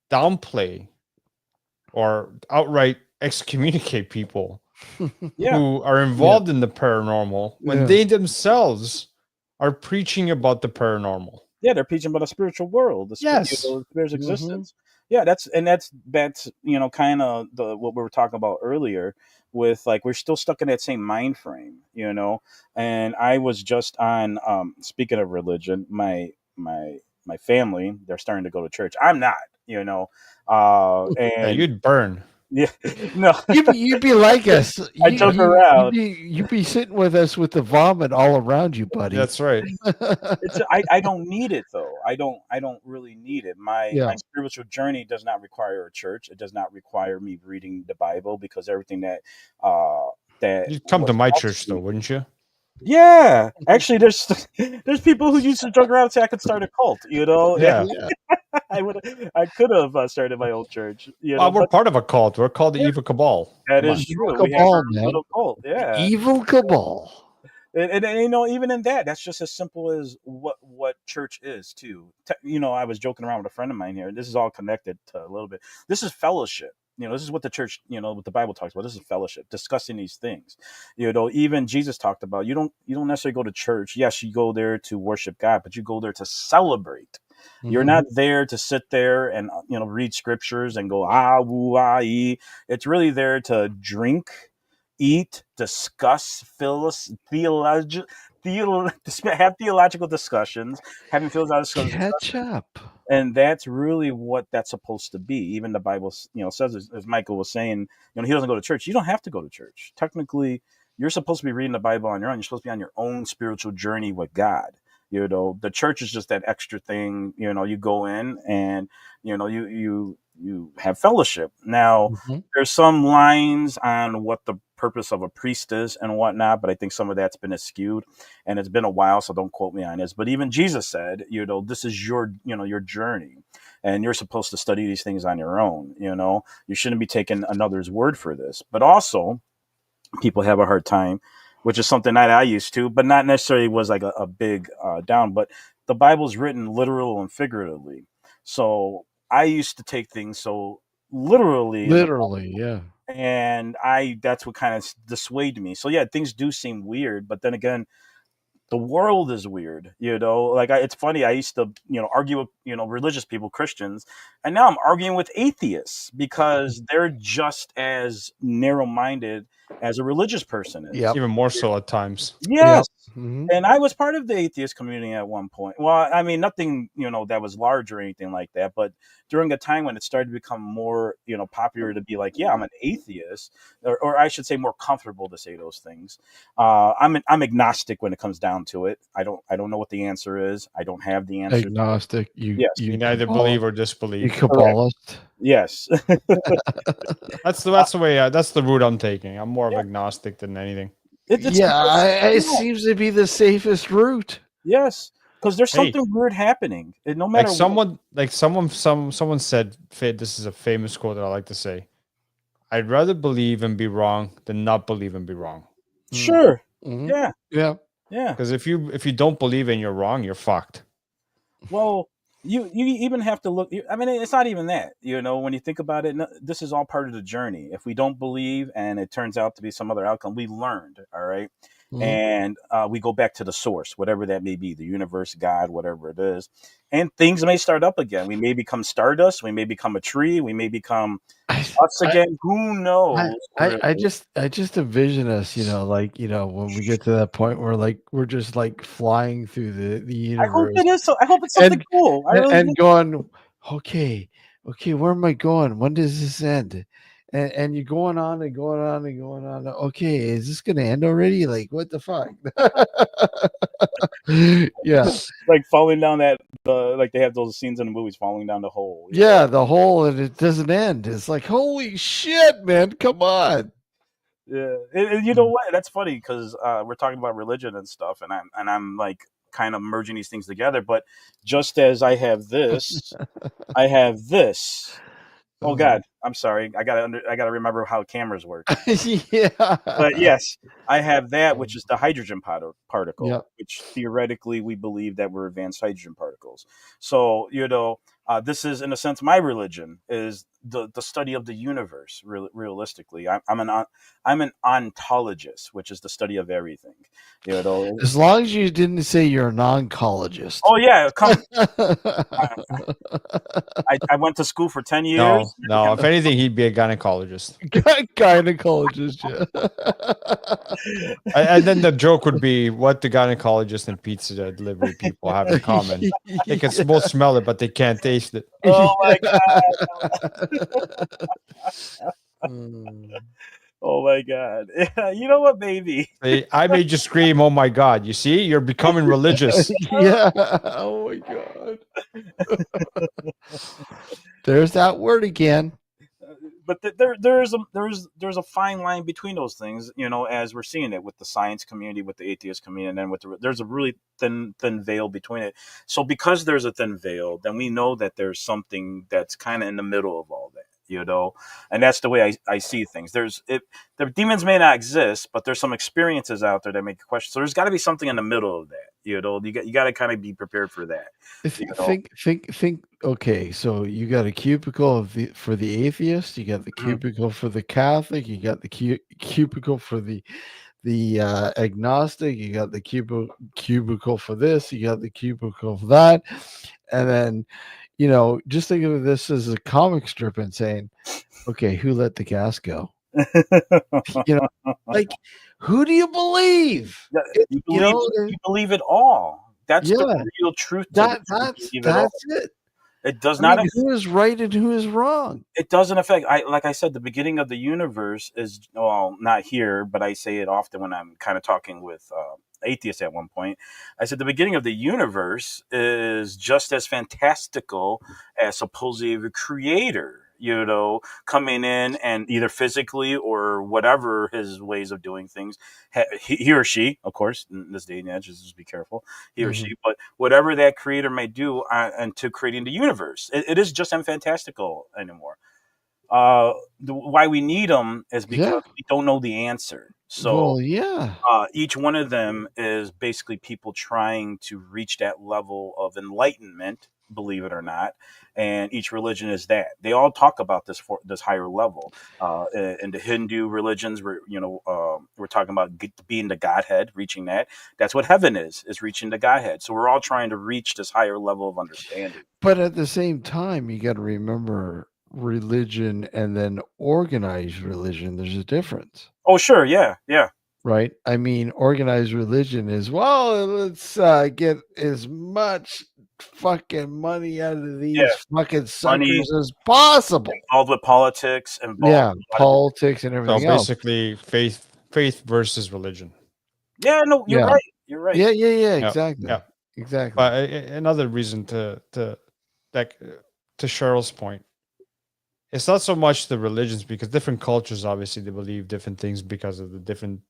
downplay or outright excommunicate people who are involved in the paranormal when they themselves are preaching about the paranormal. Yeah, they're preaching about a spiritual world, the spirit's existence. Yeah, that's kind of what we were talking about earlier with, like, we're still stuck in that same mind frame, And I was just on speaking of religion, my family, they're starting to go to church. I'm not, and you'd burn. Yeah, no, you'd be like us. I joke around. You'd be sitting with us with the vomit all around you, buddy. That's right. I don't need it though. I don't really need it. My spiritual journey does not require a church. It does not require me reading the Bible, because everything that you'd come to my church though, wouldn't you? Yeah, actually, there's people who used to joke around and say I could start a cult. Yeah. I could have started my own church. We're part of a cult. We're called the Evil Cabal. That is true. Evil Cabal, man. Little cult. Yeah. Evil Cabal. And even in that's just as simple as what church is too. I was joking around with a friend of mine here. This is all connected to a little bit. This is fellowship. This is what the church, what the Bible talks about. This is fellowship, discussing these things. Even Jesus talked about, you don't necessarily go to church. Yes, you go there to worship God, but you go there to celebrate. Mm-hmm. You're not there to sit there and read scriptures and go woo ee. It's really there to drink, eat, discuss, have theological discussions, having philosophical discussions. Catch up. And that's really what that's supposed to be. Even the Bible, says, as Michael was saying, he doesn't go to church. You don't have to go to church. Technically, you're supposed to be reading the Bible on your own. You're supposed to be on your own spiritual journey with God. The church is just that extra thing. You go in and you have fellowship. Now, there's some lines on what the purpose of a priest is and whatnot, but I think some of that's been skewed, and it's been a while, so don't quote me on this. But even Jesus said, this is your journey, and you're supposed to study these things on your own. You shouldn't be taking another's word for this. But also, people have a hard time, which is something that I used to, but not necessarily was like a big down. But the Bible's written literal and figuratively, so I used to take things so literally. Yeah. And that's what kind of dissuaded me. So yeah, things do seem weird, but then again, the world is weird, it's funny. I used to, argue with, religious people, Christians, and now I'm arguing with atheists because they're just as narrow-minded as a religious person is. Yep. Even more so at times. Yes. Yep. Mm-hmm. And I was part of the atheist community at one point. Well, I mean, nothing, that was large or anything like that. But during a time when it started to become more, popular to be like, yeah, I'm an atheist, or I should say more comfortable to say those things. I'm agnostic when it comes down to it. I don't know what the answer is. I don't have the answer. Agnostic. You neither believe or disbelieve. You Kabbalist. Yes. That's the way. That's the route I'm taking. I'm more of agnostic than anything. It seems to be the safest route. Yes, because there's something weird happening. No matter someone said, this is a famous quote that I like to say, I'd rather believe and be wrong than not believe and be wrong. Sure. Mm-hmm. Yeah. Because if you don't believe and you're wrong, you're fucked. Well, you even have to look. I mean, it's not even that. When you think about it, this is all part of the journey. If we don't believe and it turns out to be some other outcome, we learned. All right. Mm-hmm. And we go back to the source, whatever that may be, the universe, God, whatever it is. And things may start up again. We may become stardust. We may become a tree. We may become us again. Who knows? I just envision us, when we get to that point where we're just flying through the universe. I hope it is. I hope it's something cool. And going, okay, where am I going? When does this end? and you're going on and going on and going on. Okay, is this gonna end already? Like, what the fuck? Yeah. Like falling down like they have those scenes in the movies falling down the hole. Yeah, the hole, and it doesn't end. It's like, holy shit, man, come on. Yeah, and you know what? That's funny because we're talking about religion and stuff, and I'm like kind of merging these things together. But just as I have this, I have this. Oh God, I'm sorry. I gotta remember how cameras work. Yeah. But yes, I have that, which is the hydrogen particle, Yep. which theoretically we believe that we're advanced hydrogen particles. So this is in a sense my religion is the study of the universe. Realistically, I'm an ontologist, which is the study of everything. As long as you didn't say you're a non-cologist. Oh yeah, come. I went to school for 10 years. No. If anything, he'd be a gynecologist. Gynecologist, yeah. And then the joke would be what the gynecologist and pizza delivery people have in common. They can both smell it, but they can't taste it. Oh my God. Oh my God. You know what, baby? I made you scream, oh my God. You see, you're becoming religious. Yeah. Oh my God. There's that word again. But there's a fine line between those things, as we're seeing it with the science community, with the atheist community, and then there's a really thin veil between it. So because there's a thin veil, then we know that there's something that's kind of in the middle of all that. And that's the way I see things. The demons may not exist, but there's some experiences out there that make you question. So there's got to be something in the middle of that. You got to kind of be prepared for that. Think. Okay, so you got a cubicle for the atheist. You got the cubicle for the Catholic. You got the cubicle for the agnostic. You got the cubicle for this. You got the cubicle for that, and then. Just think of this as a comic strip and saying, okay, who let the gas go? Like, who do you believe? You believe it all. That's the real truth. That's it. It does not. Who is right and who is wrong? It doesn't affect. Like I said, the beginning of the universe is not here, but I say it often when I'm kind of talking with atheists. At one point, I said the beginning of the universe is just as fantastical as supposedly the creator. Coming in and either physically or whatever his ways of doing things, he or she, of course, in this day and age, just be careful, he or she, but whatever that creator may do into creating the universe, it is just fantastical anymore. Why we need them is because we don't know the answer. So each one of them is basically people trying to reach that level of enlightenment, believe it or not. And each religion is that. They all talk about this higher level. In the Hindu religions, we're talking about being the Godhead, reaching that. That's what heaven is reaching the Godhead. So we're all trying to reach this higher level of understanding. But at the same time, you got to remember religion and then organized religion. There's a difference. Oh, sure. Yeah. Right. I mean, organized religion is, let's get as much fucking money out of these fucking suckers as possible. Involved with politics and politics and everything else. So basically, faith versus religion. Yeah, no, you're right. You're right. Yeah, exactly. Yeah. Exactly. But another reason to Cheryl's point, it's not so much the religions, because different cultures, obviously, they believe different things because of the different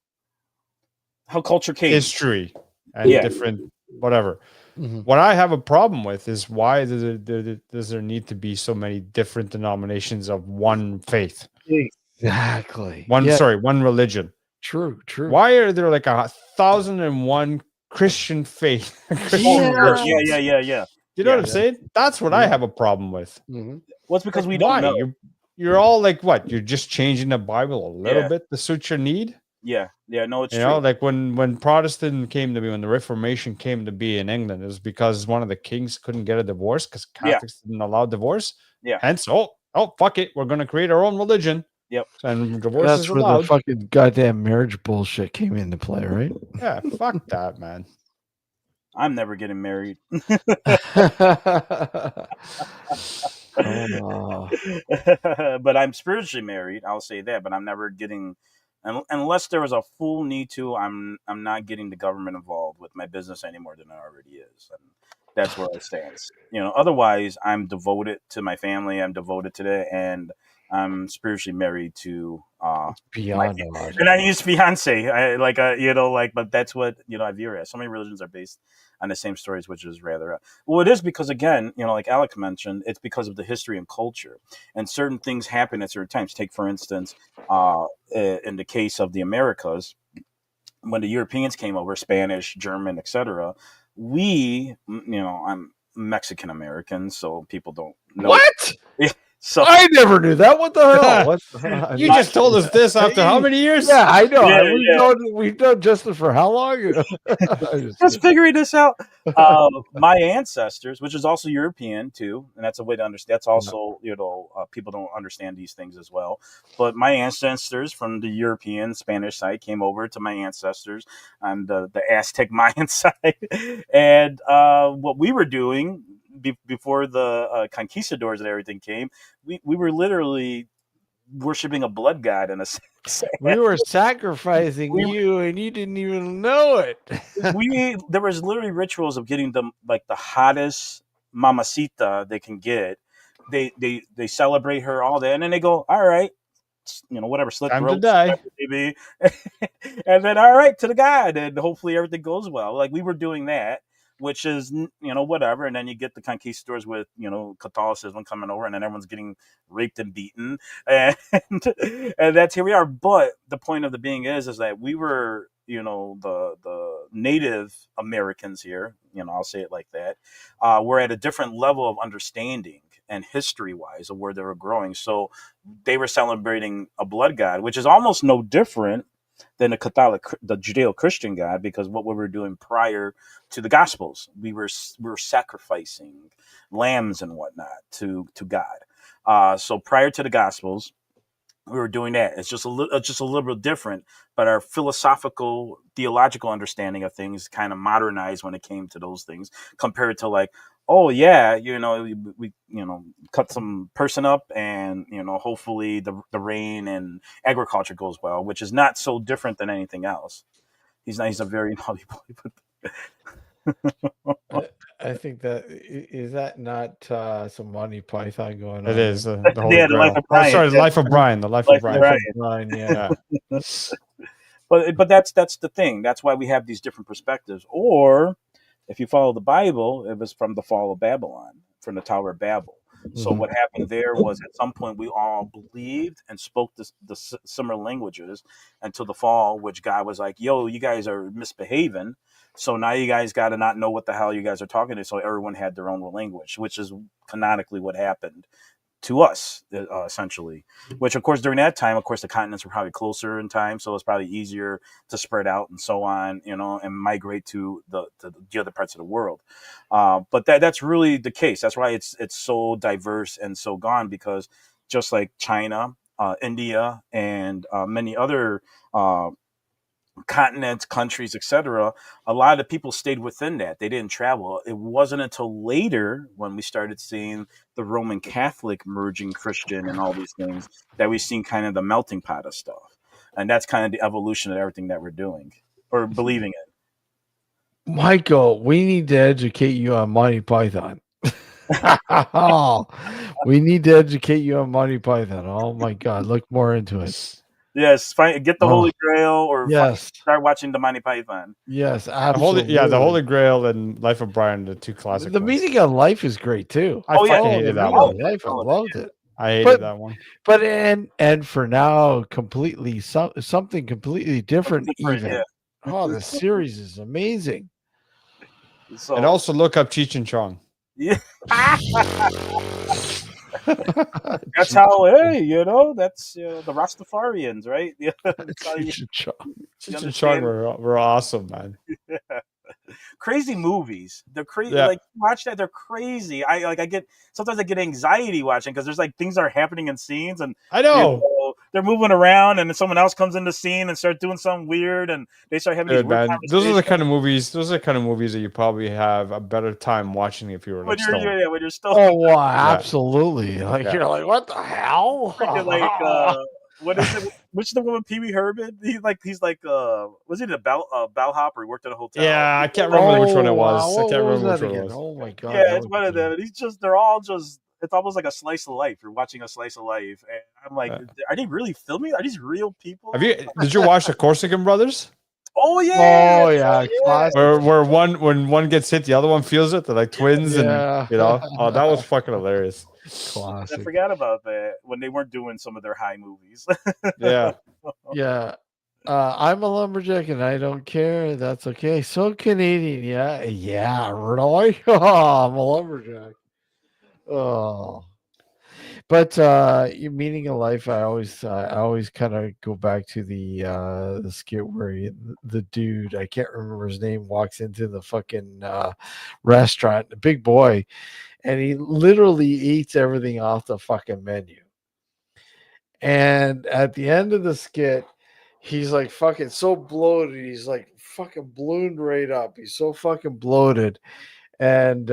how culture came, history, and different whatever. Mm-hmm. What I have a problem with is why does there need to be so many different denominations of one faith? Exactly. One religion. True. Why are there like 1,001 Christian faith? Yeah. You know what I'm saying? That's what I have a problem with. Mm-hmm. Well, it's because we don't know. You're all like, what? You're just changing the Bible a little bit to suit your need? Yeah. No, it's true. Like when Protestant came to be, when the Reformation came to be in England, it was because one of the kings couldn't get a divorce because Catholics didn't allow divorce. Yeah. Hence, fuck it, we're going to create our own religion. Yep. And divorce That's is where allowed. the fucking goddamn marriage bullshit came into play, right? Yeah, fuck that, man. I'm never getting married. Oh. But I'm spiritually married. I'll say that. But I'm never getting, unless there was a full need to. I'm not getting the government involved with my business any more than it already is, and that's where I stand. Otherwise, I'm devoted to my family. I'm devoted to that, and I'm spiritually married to Beyond odd. and I use fiance. But that's what I view it as. So many religions are based on the same stories, which is rather well, it is because again, like Alex mentioned, it's because of the history and culture, and certain things happen at certain times. Take for instance, in the case of the Americas, when the Europeans came over, Spanish, German, etc. I'm Mexican American, so people don't know. What? So I never knew that. What the hell? What? You just told us this after how many years? Yeah, I know. Yeah, We've known Justin for how long? Just figuring this out. My ancestors, which is also European too, and that's a way to understand. That's also people don't understand these things as well. But my ancestors from the European Spanish side came over to my ancestors on the Aztec Mayan side, and what we were doing before the conquistadors and everything came, we were literally worshiping a blood god in a sense. We were sacrificing you, and you didn't even know it. There was literally rituals of getting them like the hottest mamacita they can get. They celebrate her all day, and then they go, all right, whatever, slit Time to throats, die. whatever it may be. And then all right to the god, and hopefully everything goes well. Like we were doing that, which is whatever, and then you get the conquistadors with Catholicism coming over, and then everyone's getting raped and beaten, and and that's here we are. But the point of the being is that we were the Native Americans here, I'll say it like that, were at a different level of understanding and history wise of where they were growing. So they were celebrating a blood god, which is almost no different than the Judeo-Christian God, because what we were doing prior to the Gospels, we were sacrificing lambs and whatnot to God. So prior to the Gospels, we were doing that. It's just a little bit different, but our philosophical, theological understanding of things kind of modernized when it came to those things, compared to like, oh yeah, we cut some person up, and hopefully the rain and agriculture goes well, which is not so different than anything else. He's a very naughty boy. I think that is that not some Monty Python going on? It is there? the Holy Yeah, the Grail. Life of Brian. Sorry, the Life of Brian. The Life of Brian. Brian, yeah. But that's the thing. That's why we have these different perspectives. Or if you follow the Bible, it was from the fall of Babylon, from the Tower of Babel. So what happened there was at some point we all believed and spoke the similar languages until the fall, which God was like, yo, you guys are misbehaving. So now you guys got to not know what the hell you guys are talking to. So everyone had their own language, which is canonically what happened to us, essentially. Which, of course, during that time, of course, the continents were probably closer in time, so it's probably easier to spread out and so on, and migrate to the other parts of the world. But that's really the case. That's why it's so diverse and so gone, because just like China, India, and many other continents, countries, etc., a lot of people stayed within that. They didn't travel. It wasn't until later, when we started seeing the Roman Catholic merging Christian and all these things, that we've seen kind of the melting pot of stuff. And that's kind of the evolution of everything that we're doing or believing in. Michael, we need to educate you on Monty Python. We need to educate you on Monty Python. Oh my God, look more into it. Yes, get the Holy Grail, or start watching the Monty Python. Yes, absolutely. The Holy Grail and Life of Brian, the two classic. The meaning of life is great too. I fucking hated that one. Life, I loved it. I hated that one. But and for now, completely something completely different. Even. Yeah. Oh, the series is amazing. So, and also look up Cheech and Chong. Yeah. That's how, that's the Rastafarians, right? Yeah, Cheech and Chong were awesome, man. Yeah. Crazy movies. They're crazy. Yeah. Like, watch that. They're crazy. Sometimes I get anxiety watching, because there's like things are happening in scenes, and I know they're moving around, and then someone else comes in the scene and starts doing something weird, and they start having these weird conversations. Those are the kind of movies. Those are the kind of movies that you probably have a better time watching if you were like stoned. When you're stoned. Oh, wow, absolutely! Like you're like, what the hell? Freaking what is it? Which is the one with Pee Wee Herman? He's like, was he the bellhop or he worked at a hotel? Yeah, I can't remember which one it was. Wow. I can't What was remember which that one it again? was. Oh my god! Yeah, it's one of them. And they're all just. It's almost like a slice of life. You're watching a slice of life, and I'm like, are they really filming? Are these real people? Did you watch the Corsican Brothers? Oh yeah! Oh yeah! Classic. Where when one gets hit, the other one feels it. They're like twins, Yeah. and oh, that was fucking hilarious. Classic. I forgot about that when they weren't doing some of their high movies. Yeah. Yeah. I'm a lumberjack and I don't care. That's okay. So Canadian, yeah. Yeah, really? I'm a lumberjack. Oh. But your meaning of life, I always kind of go back to the skit where the dude, I can't remember his name, walks into the fucking restaurant, the big boy, and he literally eats everything off the fucking menu. And at the end of the skit, he's like fucking so bloated. He's like fucking ballooned right up. He's so fucking bloated. And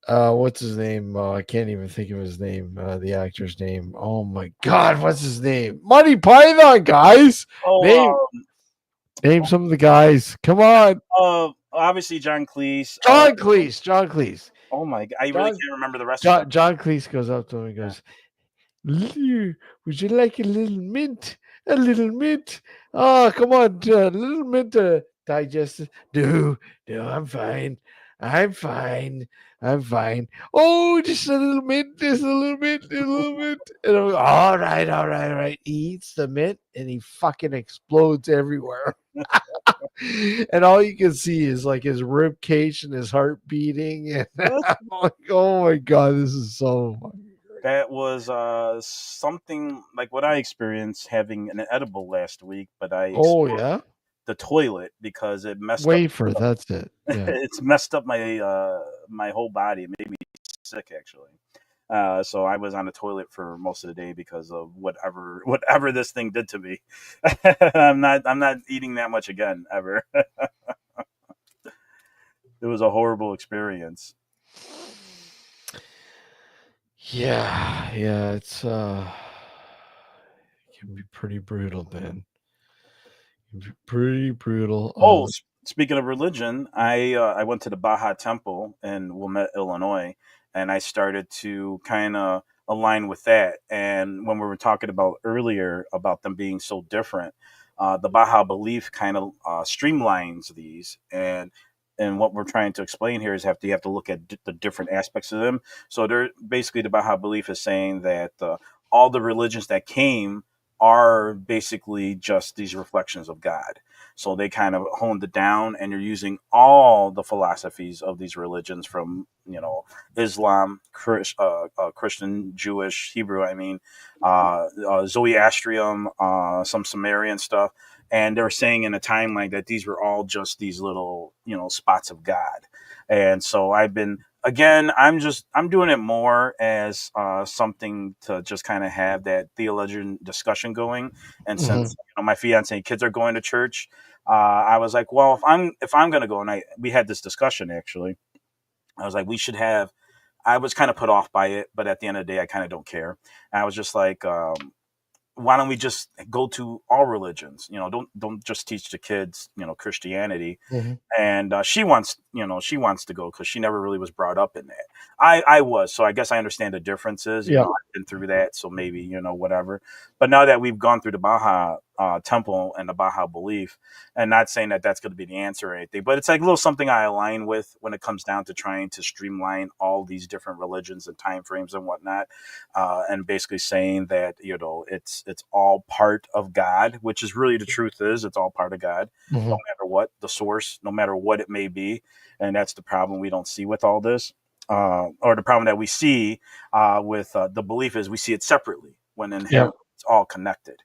what's his name? I can't even think of his name, the actor's name. Oh my god, what's his name? Monty Python, guys. Name some of the guys. Come on. Obviously John Cleese. John Cleese. Oh my god, I really can't remember the rest of them. John Cleese goes up to him and goes, would you like a little mint? A little mint? Oh, come on, a little mint to digest it. No, I'm fine. I'm fine. Oh, just a little mint, just a little mint, a little mint. And I'm like, all right. He eats the mint and he fucking explodes everywhere. And all you can see is like his rib cage and his heart beating. And I'm like, oh my god, this is so funny. That was something like what I experienced having an edible last week, but I yeah, the toilet because it messed wafer. up. That's it. Yeah. It's messed up my my whole body. It made me sick actually. So I was on the toilet for most of the day because of whatever this thing did to me. I'm not eating that much again ever. It was a horrible experience. Yeah, it's it can be pretty brutal, man. It can be pretty brutal. Speaking of religion, I went to the Baja Temple in Wilmette, Illinois, and I started to kind of align with that. And when we were talking about earlier about them being so different, the Baja belief kind of streamlines these, and what we're trying to explain here is you have to look at the different aspects of them. So they're basically the Baja belief is saying that all the religions that came are basically just these reflections of God. So they kind of honed it down, and you're using all the philosophies of these religions from, Islam, Christian, Jewish, Hebrew, Zoroastrian, some Sumerian stuff. And they're saying in a timeline that these were all just these little, spots of God. And so I'm doing it more as something to just kind of have that theologian discussion going. And since my fiance and kids are going to church, I was like, well, if I'm going to go, and we had this discussion actually. I was like, we should have. I was kind of put off by it, but at the end of the day, I kind of don't care. And I was just like, why don't we just go to all religions? Don't just teach the kids, Christianity. Mm-hmm. And she wants to go because she never really was brought up in that. I was, so I guess I understand the differences. Yeah. I've been through that, so maybe whatever. But now that we've gone through the Baja Temple and the Baja belief, and not saying that that's going to be the answer or anything, but it's like a little something I align with when it comes down to trying to streamline all these different religions and time frames and whatnot, and basically saying that it's all part of God, which is really the truth is it's all part of God, no matter what the source, no matter what it may be. And that's the problem we don't see with all this, or the problem that we see with the belief is we see it separately when in him it's all connected.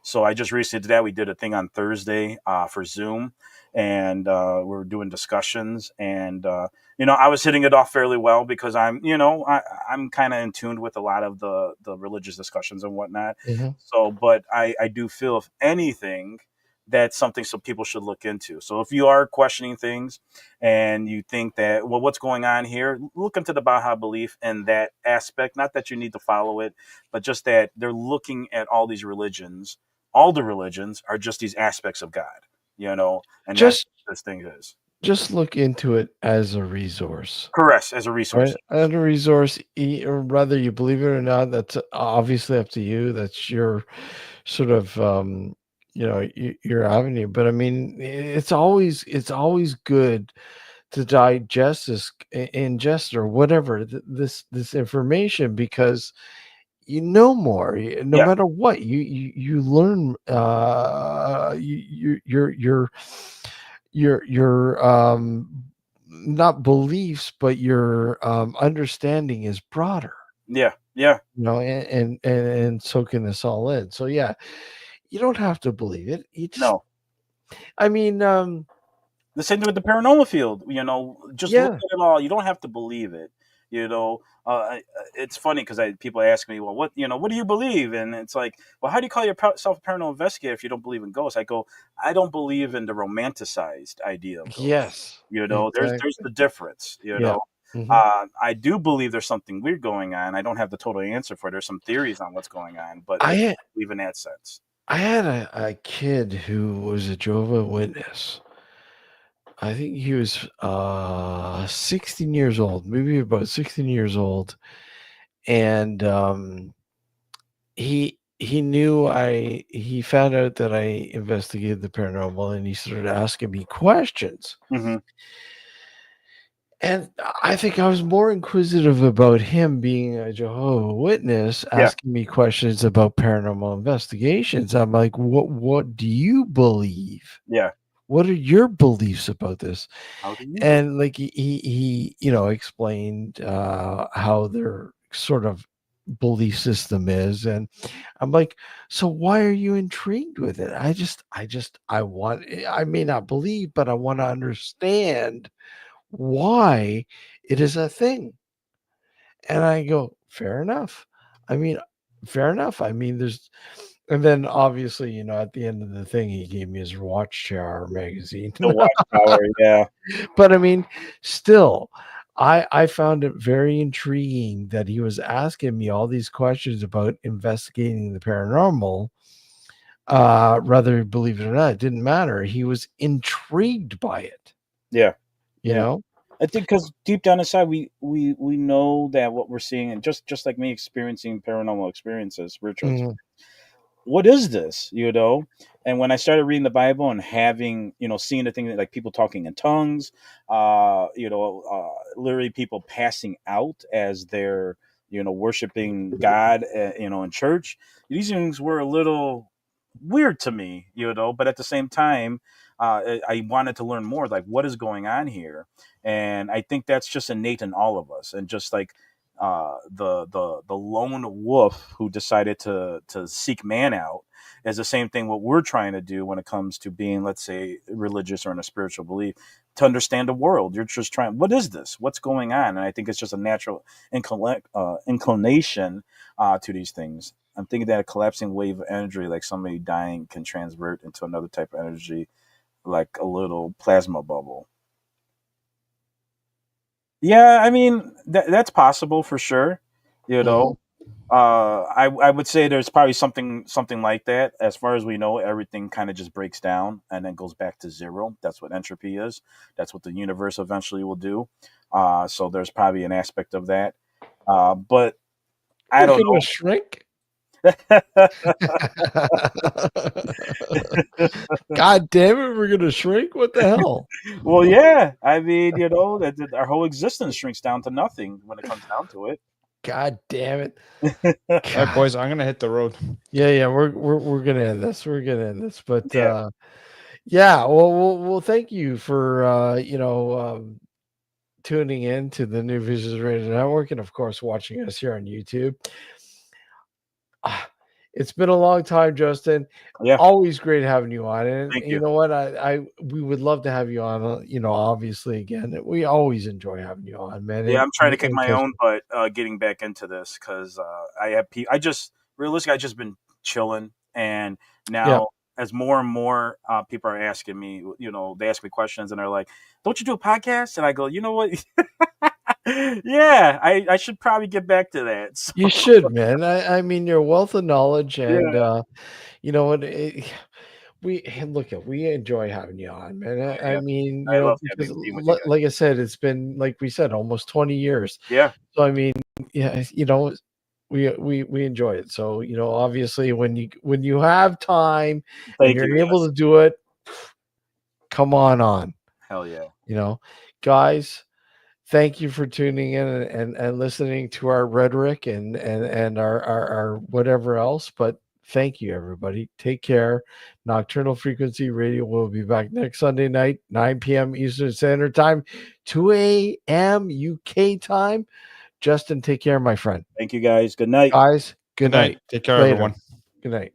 So I just recently did that. We did a thing on Thursday for Zoom, and we're doing discussions, and I was hitting it off fairly well because I'm kind of in tune with a lot of the religious discussions and whatnot. Mhm. So, but I do feel, if anything, that's something some people should look into. So if you are questioning things and you think that, well, what's going on here, look into the Baha'i belief in that aspect. Not that you need to follow it, but just that they're looking at all these religions. All the religions are just these aspects of God, and that's Just what this thing is. just look into it as a resource. Correct, as a Right? resource. As a resource, or whether you believe it or not, that's obviously up to you. That's your sort of your avenue. But I mean, it's always good to digest ingest or whatever this information, because you know more. No Yeah, matter what, you learn. Your not beliefs, but your understanding is broader. yeah, yeah. And soaking this all in. So yeah, you don't have to believe it. You just, No, I mean, the same thing with the paranormal field. Just look yeah, at it all. You don't have to believe it. It's funny because people ask me, well, what do you believe? And it's like, well, how do you call yourself a paranormal investigator if you don't believe in ghosts? I go, I don't believe in the romanticized idea of ghosts. yes, There's exactly, the difference. yeah. Hmm. I do believe there's something weird going on. I don't have the total answer for it. There's some theories on what's going on, but I I don't had believe in that sense. I had a kid who was a Jehovah Witness. I think he was 16 years old, maybe about 16 years old, and he found out that I investigated the paranormal, and he started asking me questions. Hmm. And I think I was more inquisitive about him being a Jehovah Witness, Yeah, asking me questions about paranormal investigations. I'm like, what do you believe? yeah. What are your beliefs about this? How do you believe? And like he explained how their sort of belief system is, and I'm like, so why are you intrigued with it? I may not believe, but I want to understand why it is a thing. And I go, fair enough. I mean, fair enough. I mean, and then obviously, at the end of the thing, he gave me his Watchtower magazine. The Watchtower. Yeah, But I mean, still, I found it very intriguing that he was asking me all these questions about investigating the paranormal. Whether believe it or not, it didn't matter. He was intrigued by it, yeah, you yeah. know? I think because deep down inside, we know that what we're seeing, and just like me experiencing paranormal experiences, spiritual Mhm. what is this, and when I started reading the Bible and having, seeing the thing that, like, people talking in tongues, literally people passing out as they're, worshiping God, in church, these things were a little weird to me, but at the same time, I wanted to learn more, like, what is going on here. And I think that's just innate in all of us, and just like the lone wolf who decided to seek man out is the same thing what we're trying to do when it comes to being, let's say, religious or in a spiritual belief, to understand the world. You're just trying, what is this, what's going on? And I think it's just a natural inclination to these things. I'm thinking that a collapsing wave of energy, like somebody dying, can transvert into another type of energy, like a little plasma bubble. Yeah, I mean, that's possible for sure. You Mhm. know, I would say there's probably something like that. As far as we know, everything kind of just breaks down and then goes back to zero. That's what entropy is. That's what the universe eventually will do. So there's probably an aspect of that. But I We're don't gonna shrink. know. God damn it, we're gonna shrink. What the hell? Well, yeah. I mean, that our whole existence shrinks down to nothing when it comes down to God damn it. All right, God. boys, I'm gonna hit the road. Yeah, we're gonna end this. We're gonna end this. But Yeah. yeah, well, thank you for tuning in to the New Visions Radio Network, and of course watching us here on YouTube. It's been a long time, Justin. Yeah. Always great having you on. And Thank you you. know what? We would love to have you on, obviously again. We always enjoy having you on, man. Yeah, I'm trying to kick And my own butt getting back into this because I just realistically I just been chilling, and now as more and more people are asking me, they ask me questions and they're like, "Don't you do a podcast?" And I go, "You know what? Yeah, I should probably get back to that." So, you should, man. I mean, you're a wealth of knowledge, and yeah, you know what? We enjoy having you on, man. I yeah, mean, I love because having being with you guys. like I said, it's been, like we said, almost 20 years. Yeah, So I mean, yeah, we enjoy it. So obviously, when you have time and thank you're you able guys. to do it, come on. Hell yeah. Guys, thank you for tuning in and listening to our rhetoric and our whatever else. But thank you, everybody. Take care. Nocturnal Frequency Radio will be back next Sunday night, 9 p.m. Eastern Standard Time, 2 a.m. UK time. Justin, take care, my friend. Thank you guys. Good night. Guys, good night. Take care, Later. everyone. Good night.